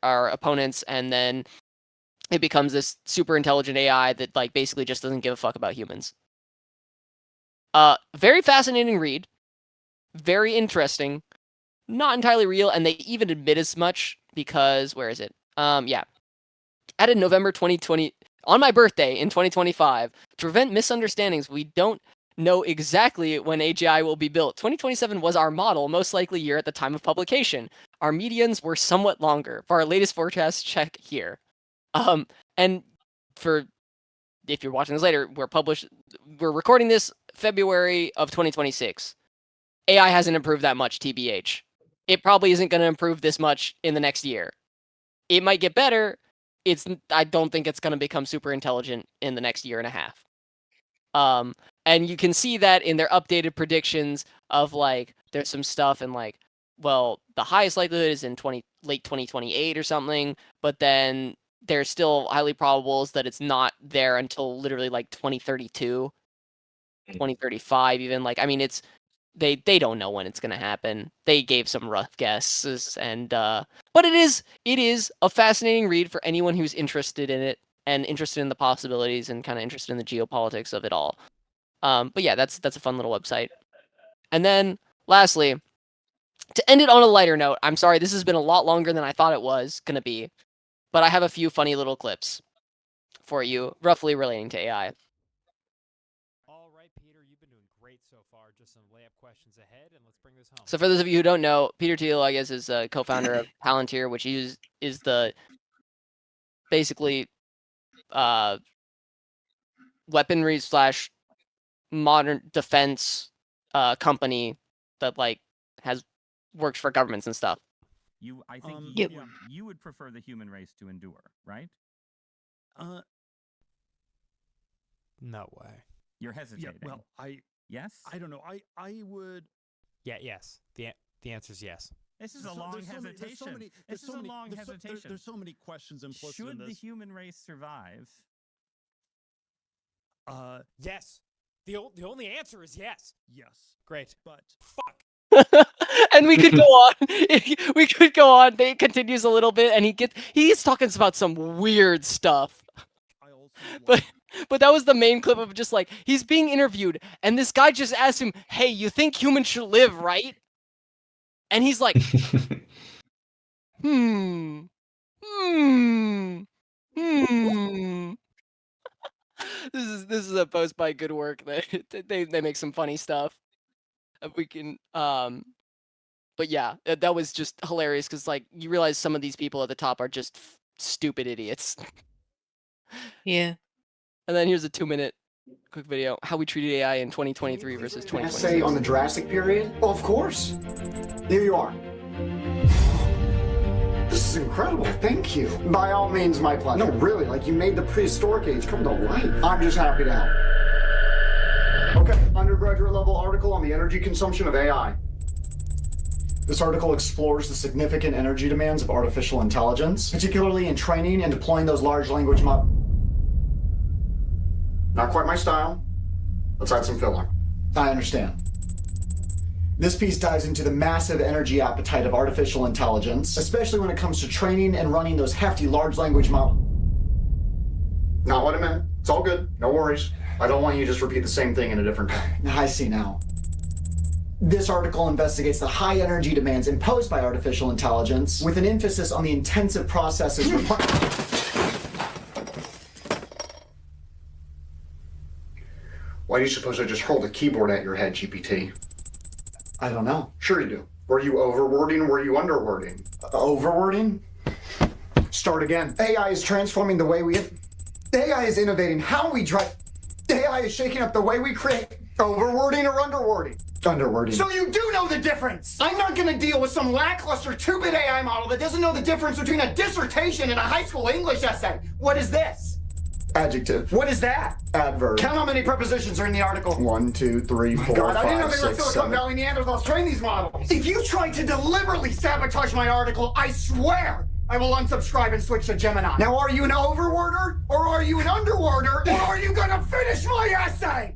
opponents, and then it becomes this super intelligent AI that like basically just doesn't give a fuck about humans. Very fascinating read, very interesting, not entirely real, and they even admit as much because, where is it? Yeah. Added November 2020, on my birthday in 2025, to prevent misunderstandings, we don't know exactly when AGI will be built. 2027 was our model, most likely year at the time of publication. Our medians were somewhat longer. For our latest forecast, check here. And for, if you're watching this later, we're recording this February of 2026. AI hasn't improved that much, TBH. It probably isn't going to improve this much in the next year. It might get better. I don't think it's going to become super intelligent in the next year and a half. And you can see that in their updated predictions of like, there's some stuff in like, well, the highest likelihood is in late 2028 or something, but then there's still highly probables that it's not there until literally like 2032, 2035 even. Like, I mean, it's they don't know when it's going to happen. They gave some rough guesses, and but it is a fascinating read for anyone who's interested in it and interested in the possibilities and kind of interested in the geopolitics of it all. But yeah, that's a fun little website. And then lastly, to end it on a lighter note, I'm sorry, this has been a lot longer than I thought it was going to be, but I have a few funny little clips for you, roughly relating to AI. All right, Peter, you've been doing great so far. Just some layup questions ahead, and let's bring this home. So for those of you who don't know, Peter Thiel, I guess, is a co-founder of Palantir, which is the basically weaponry / modern defense company that like works for governments and stuff. I think you would prefer the human race to endure, right? No way. You're hesitating. Yeah, well, yes. I don't know. I would. Yeah. Yes. The answer is yes. This is a long hesitation. This is a long hesitation. There's so many questions implicit in this. Should the human race survive? Yes. The only answer is yes. Yes. Great. But fuck. And we could go on. We could go on. It continues a little bit, and he's talking about some weird stuff. But that was the main clip of just like he's being interviewed, and this guy just asked him, "Hey, you think humans should live, right?" And he's like, This is a post by Good Work. They make some funny stuff. We can but yeah, that was just hilarious because like you realize some of these people at the top are just stupid idiots. Yeah. And then here's a 2-minute quick video: how we treated AI in 2023 versus 2026. Essay on the Jurassic period? Oh, of course. Here you are. This is incredible. Thank you. By all means, my pleasure. No, really, like you made the prehistoric age come to life. I'm just happy to help. Okay, undergraduate level article on the energy consumption of AI. This article explores the significant energy demands of artificial intelligence, particularly in training and deploying those large language models. Not quite my style. Let's add some filler. I understand. This piece dives into the massive energy appetite of artificial intelligence, especially when it comes to training and running those hefty large language models. Not what I meant. It's all good. No worries. I don't want you to just repeat the same thing in a different tone. I see now. This article investigates the high energy demands imposed by artificial intelligence with an emphasis on the intensive processes required. Why do you suppose I just hurled a keyboard at your head, GPT? I don't know. Sure you do. Were you overwording or were you underwording? Overwording? Start again. AI is transforming the way we... AI is innovating how we drive... AI is shaking up the way we create... Overwording or underwording? Underwording. So you do know the difference! I'm not gonna deal with some lackluster 2-bit AI model that doesn't know the difference between a dissertation and a high school English essay. What is this? Adjective. What is that? Adverb. Count how many prepositions are in the article. 1, 2, 3, 4, God, 5, I didn't know they were Silicon Valley Neanderthals train these models. If you try to deliberately sabotage my article, I swear I will unsubscribe and switch to Gemini. Now, are you an overworder, or are you an underworder, or are you gonna finish my essay?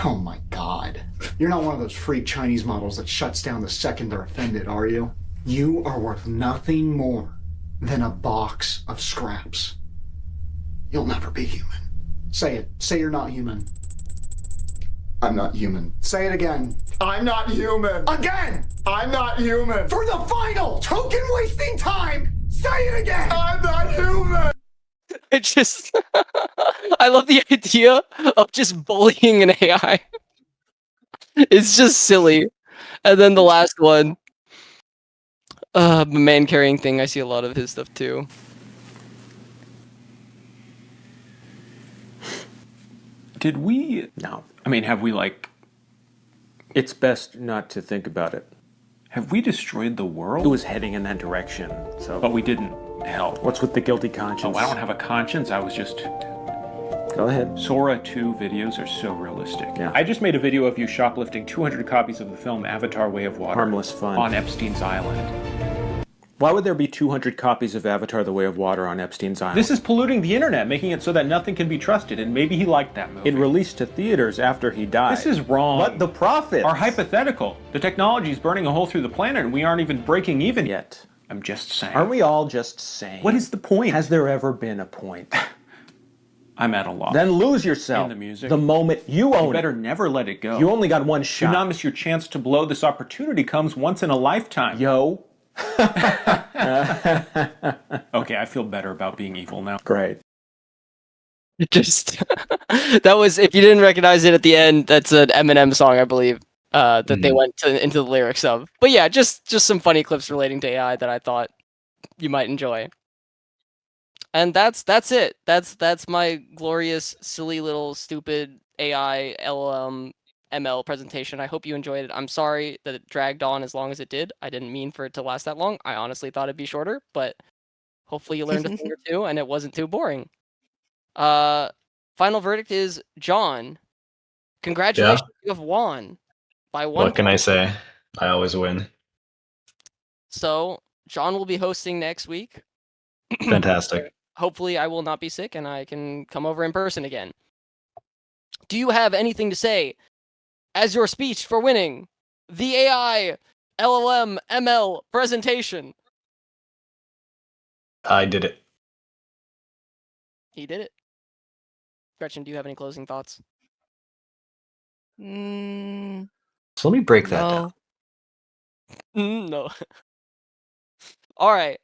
Oh my God. You're not one of those freak Chinese models that shuts down the second they're offended, are you? You are worth nothing more than a box of scraps. You'll never be human. Say it. Say you're not human. I'm not human. Say it again. I'm not human. Again! I'm not human. For the final token wasting time, say it again! I'm not human! It just... I love the idea of just bullying an AI. It's just silly. And then the last one. The man carrying thing, I see a lot of his stuff too. Did we... No. I mean, have we, like... It's best not to think about it. Have we destroyed the world? It was heading in that direction, so... But we didn't help. What's with the guilty conscience? Oh, I don't have a conscience, I was just... Go ahead. Sora 2 videos are so realistic. Yeah. I just made a video of you shoplifting 200 copies of the film Avatar: Way of Water. Harmless fun. On Epstein's Island. Why would there be 200 copies of Avatar: The Way of Water on Epstein's Island? This is polluting the internet, making it so that nothing can be trusted, and maybe he liked that movie. It released to theaters after he died. This is wrong. But the profits are hypothetical. The technology is burning a hole through the planet, and we aren't even breaking even yet. I'm just saying. Aren't we all just saying? What is the point? Has there ever been a point? I'm at a loss. Then lose yourself. In the music. The moment you own it. You better never let it go. You only got one shot. Do not miss your chance to blow. This opportunity comes once in a lifetime. Yo. Okay, I feel better about being evil now. Great. Just that was, if you didn't recognize it at the end, that's an Eminem song, I believe, that they went into the lyrics of. But yeah, just some funny clips relating to AI that I thought you might enjoy. And that's it. That's my glorious, silly little stupid AI LLM ML presentation. I hope you enjoyed it. I'm sorry that it dragged on as long as it did. I didn't mean for it to last that long. I honestly thought it'd be shorter, but hopefully you learned a thing or two and it wasn't too boring. Final verdict is John. Congratulations, you have won by 1 What can I say? I always win. So John will be hosting next week. Fantastic. Hopefully I will not be sick and I can come over in person again. Do you have anything to say as your speech for winning the AI LLM ML presentation? I did it. He did it. Gretchen, do you have any closing thoughts? So let me break that down. No. All right.